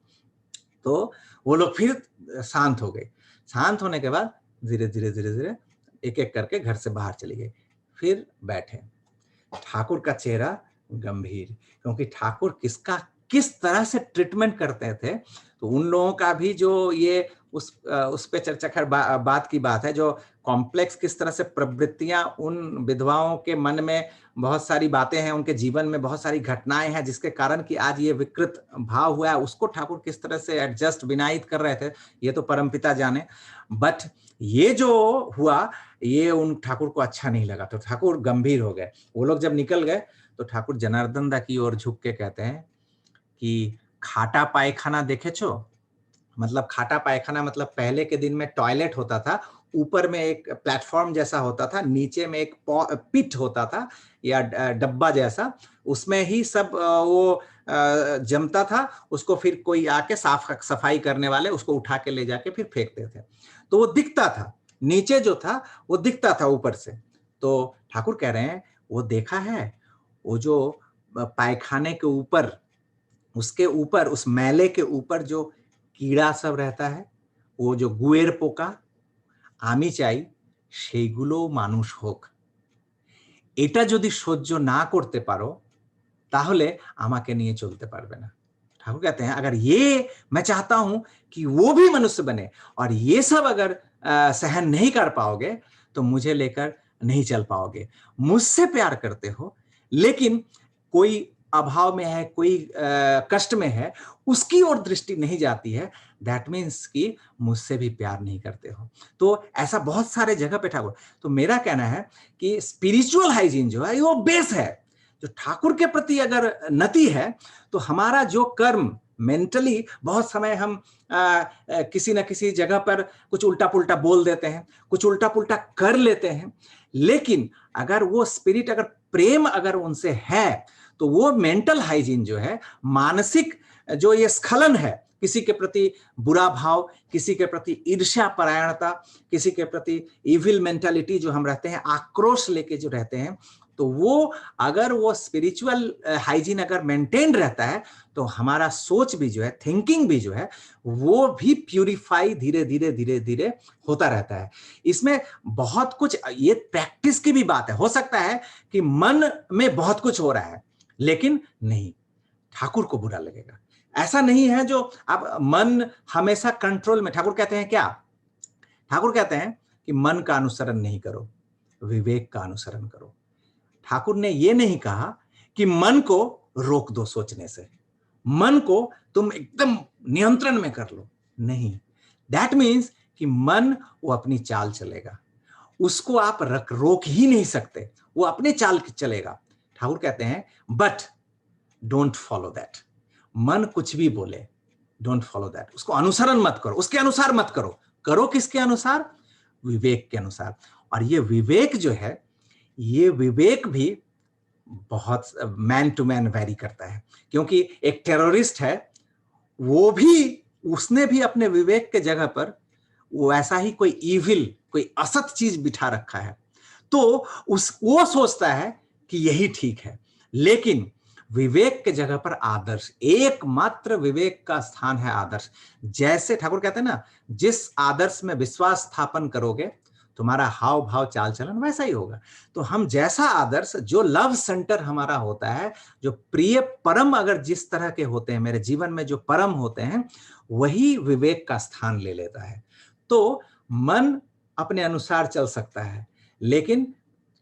तो वो लोग फिर शांत हो गए। शांत होने के बाद धीरे धीरे एक एक करके घर से बाहर चली गई। फिर बैठे, ठाकुर का चेहरा गंभीर, क्योंकि ठाकुर किस तरह से ट्रीटमेंट करते थे, तो उन लोगों का भी जो ये उस पे चर्चा कर बात की बात है, जो कॉम्प्लेक्स किस तरह से प्रवृत्तियां उन विधवाओं के मन में, बहुत सारी बातें हैं उनके जीवन में, बहुत सारी घटनाएं हैं जिसके कारण कि आज ये विकृत भाव हुआ है, उसको ठाकुर किस तरह से एडजस्ट विनायित कर रहे थे, ये तो परमपिता जाने। बट ये जो हुआ ये उन ठाकुर को अच्छा नहीं लगा, तो ठाकुर गंभीर हो गए। वो लोग जब निकल गए तो ठाकुर जनार्दन दा की ओर झुक के कहते हैं कि खाटा पायखाना देखे छो, मतलब खाटा पायखाना मतलब पहले के दिन में टॉयलेट होता था, ऊपर में एक प्लेटफॉर्म जैसा होता था, नीचे में एक पिट होता था या डब्बा जैसा, उसमें ही सब वो जमता था, उसको फिर कोई आके सफाई करने वाले उसको उठा के ले जाके फिर फेंकते थे, तो वो दिखता था, नीचे जो था वो दिखता था ऊपर से। तो ठाकुर कह रहे हैं वो देखा है, वो जो पायखाने के ऊपर, उसके ऊपर, उस मैले के ऊपर जो कीड़ा सब रहता है, वो जो गुएर पोका, आमी चाई সেইগুলো মানুষ হোক, এটা যদি সহ্য না করতে পারো তাহলে আমাকে নিয়ে চলতে পারবে না। ठाकुर कहते हैं अगर ये मैं चाहता हूं कि वो भी मनुष्य बने और ये सब अगर सहन नहीं कर पाओगे तो मुझे लेकर नहीं चल पाओगे। मुझसे प्यार करते हो लेकिन कोई अभाव में है, कोई कष्ट में है, उसकी ओर दृष्टि नहीं जाती है, दैट मीन्स कि मुझसे भी प्यार नहीं करते हो। तो ऐसा बहुत सारे जगह पे ठाकुर, तो मेरा कहना है कि स्पिरिचुअल हाइजीन जो है वो बेस है, जो ठाकुर के प्रति अगर नति है तो हमारा जो कर्म मेंटली, बहुत समय हम किसी न किसी जगह पर कुछ उल्टा पुल्टा बोल देते हैं, कुछ उल्टा पुल्टा कर लेते हैं, लेकिन अगर वो स्पिरिट, अगर प्रेम अगर उनसे है तो वो मेंटल हाइजीन जो है, मानसिक जो ये स्खलन है, किसी के प्रति बुरा भाव, किसी के प्रति ईर्ष्या परायणता, किसी के प्रति इविल मेंटालिटी जो हम रहते हैं, आक्रोश लेके जो रहते हैं, तो वो अगर वो स्पिरिचुअल हाइजीन अगर मेंटेन रहता है तो हमारा सोच भी जो है, थिंकिंग भी जो है, वो भी प्यूरिफाई धीरे धीरे धीरे धीरे होता रहता है। इसमें बहुत कुछ, ये प्रैक्टिस की भी बात है। हो सकता है कि मन में बहुत कुछ हो रहा है, लेकिन नहीं, ठाकुर को बुरा लगेगा। ऐसा नहीं है जो अब मन हमेशा कंट्रोल में, ठाकुर कहते हैं क्या? ठाकुर कहते हैं कि मन का अनुसरण नहीं करो, विवेक का अनुसरण करो। ठाकुर ने यह नहीं कहा कि मन को रोक दो सोचने से, मन को तुम एकदम नियंत्रण में कर लो, नहीं। दैट मीन्स कि मन वो अपनी चाल चलेगा, उसको आप रोक ही नहीं सकते, वो अपने चाल चलेगा। ठाकुर कहते हैं बट डोंट फॉलो दैट। मन कुछ भी बोले, डोंट फॉलो दैट, उसको अनुसरण मत करो, उसके अनुसार मत करो। करो किसके अनुसार? विवेक के अनुसार। और ये विवेक जो है, ये विवेक भी बहुत मैन टू मैन वैरी करता है, क्योंकि एक टेररिस्ट है, वो भी, उसने भी अपने विवेक के जगह पर वो ऐसा ही कोई इविल, कोई असत चीज बिठा रखा है, तो वो सोचता है कि यही ठीक है। लेकिन विवेक के जगह पर आदर्श, एकमात्र विवेक का स्थान है आदर्श। जैसे ठाकुर कहते हैं ना, जिस आदर्श में विश्वास स्थापन करोगे, तुम्हारा हाव भाव चाल चलन वैसा ही होगा। तो हम जैसा आदर्श, जो लव सेंटर हमारा होता है, जो प्रिय परम अगर जिस तरह के होते हैं, मेरे जीवन में जो परम होते हैं, वही विवेक का स्थान ले लेता है। तो मन अपने अनुसार चल सकता है, लेकिन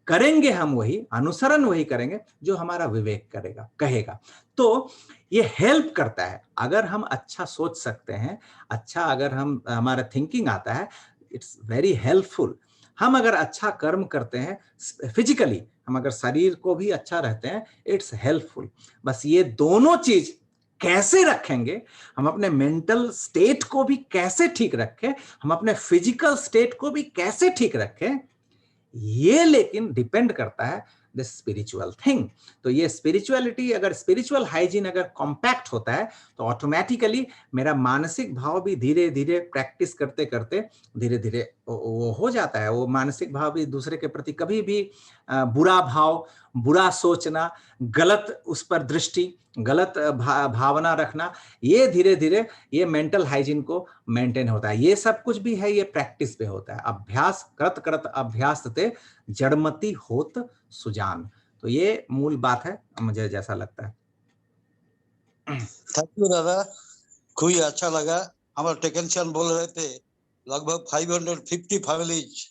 करेंगे हम वही, अनुसरण वही करेंगे जो हमारा विवेक करेगा, कहेगा। तो ये हेल्प करता है। अगर हम अच्छा सोच सकते हैं, अच्छा अगर हम, हमारा थिंकिंग आता है, इट्स वेरी हेल्पफुल। हम अगर अच्छा कर्म करते हैं फिजिकली, हम अगर शरीर को भी अच्छा रहते हैं, इट्स हेल्पफुल। बस ये दोनों चीज कैसे रखेंगे, हम अपने मेंटल स्टेट को भी कैसे ठीक रखें, हम अपने फिजिकल स्टेट को भी कैसे ठीक रखें, ये लेकिन डिपेंड करता है द स्पिरिचुअल थिंग। तो ये स्पिरिचुअलिटी, अगर स्पिरिचुअल हाइजीन अगर कॉम्पैक्ट होता है, तो ऑटोमेटिकली मेरा मानसिक भाव भी धीरे धीरे प्रैक्टिस करते करते धीरे धीरे वो हो जाता है। वो मानसिक भाव भी दूसरे के प्रति कभी भी बुरा भाव, बुरा सोचना, गलत उस पर दृष्टि, गलत भावना रखना, ये धीरे धीरे ये मेंटल हाइजीन को मेंटेन होता है। ये सब कुछ भी है, ये प्रैक्टिस पे होता है। अभ्यास करत करत अभ्यास ते जड़मति होत सुजान। तो ये मूल बात है, मुझे जैसा लगता है। थैंक यू दादा, खूब ही अच्छा लगा। हमारे टेक्नीशियन बोल रहे थे लगभग 550 फैमिलीज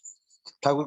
ठाकुर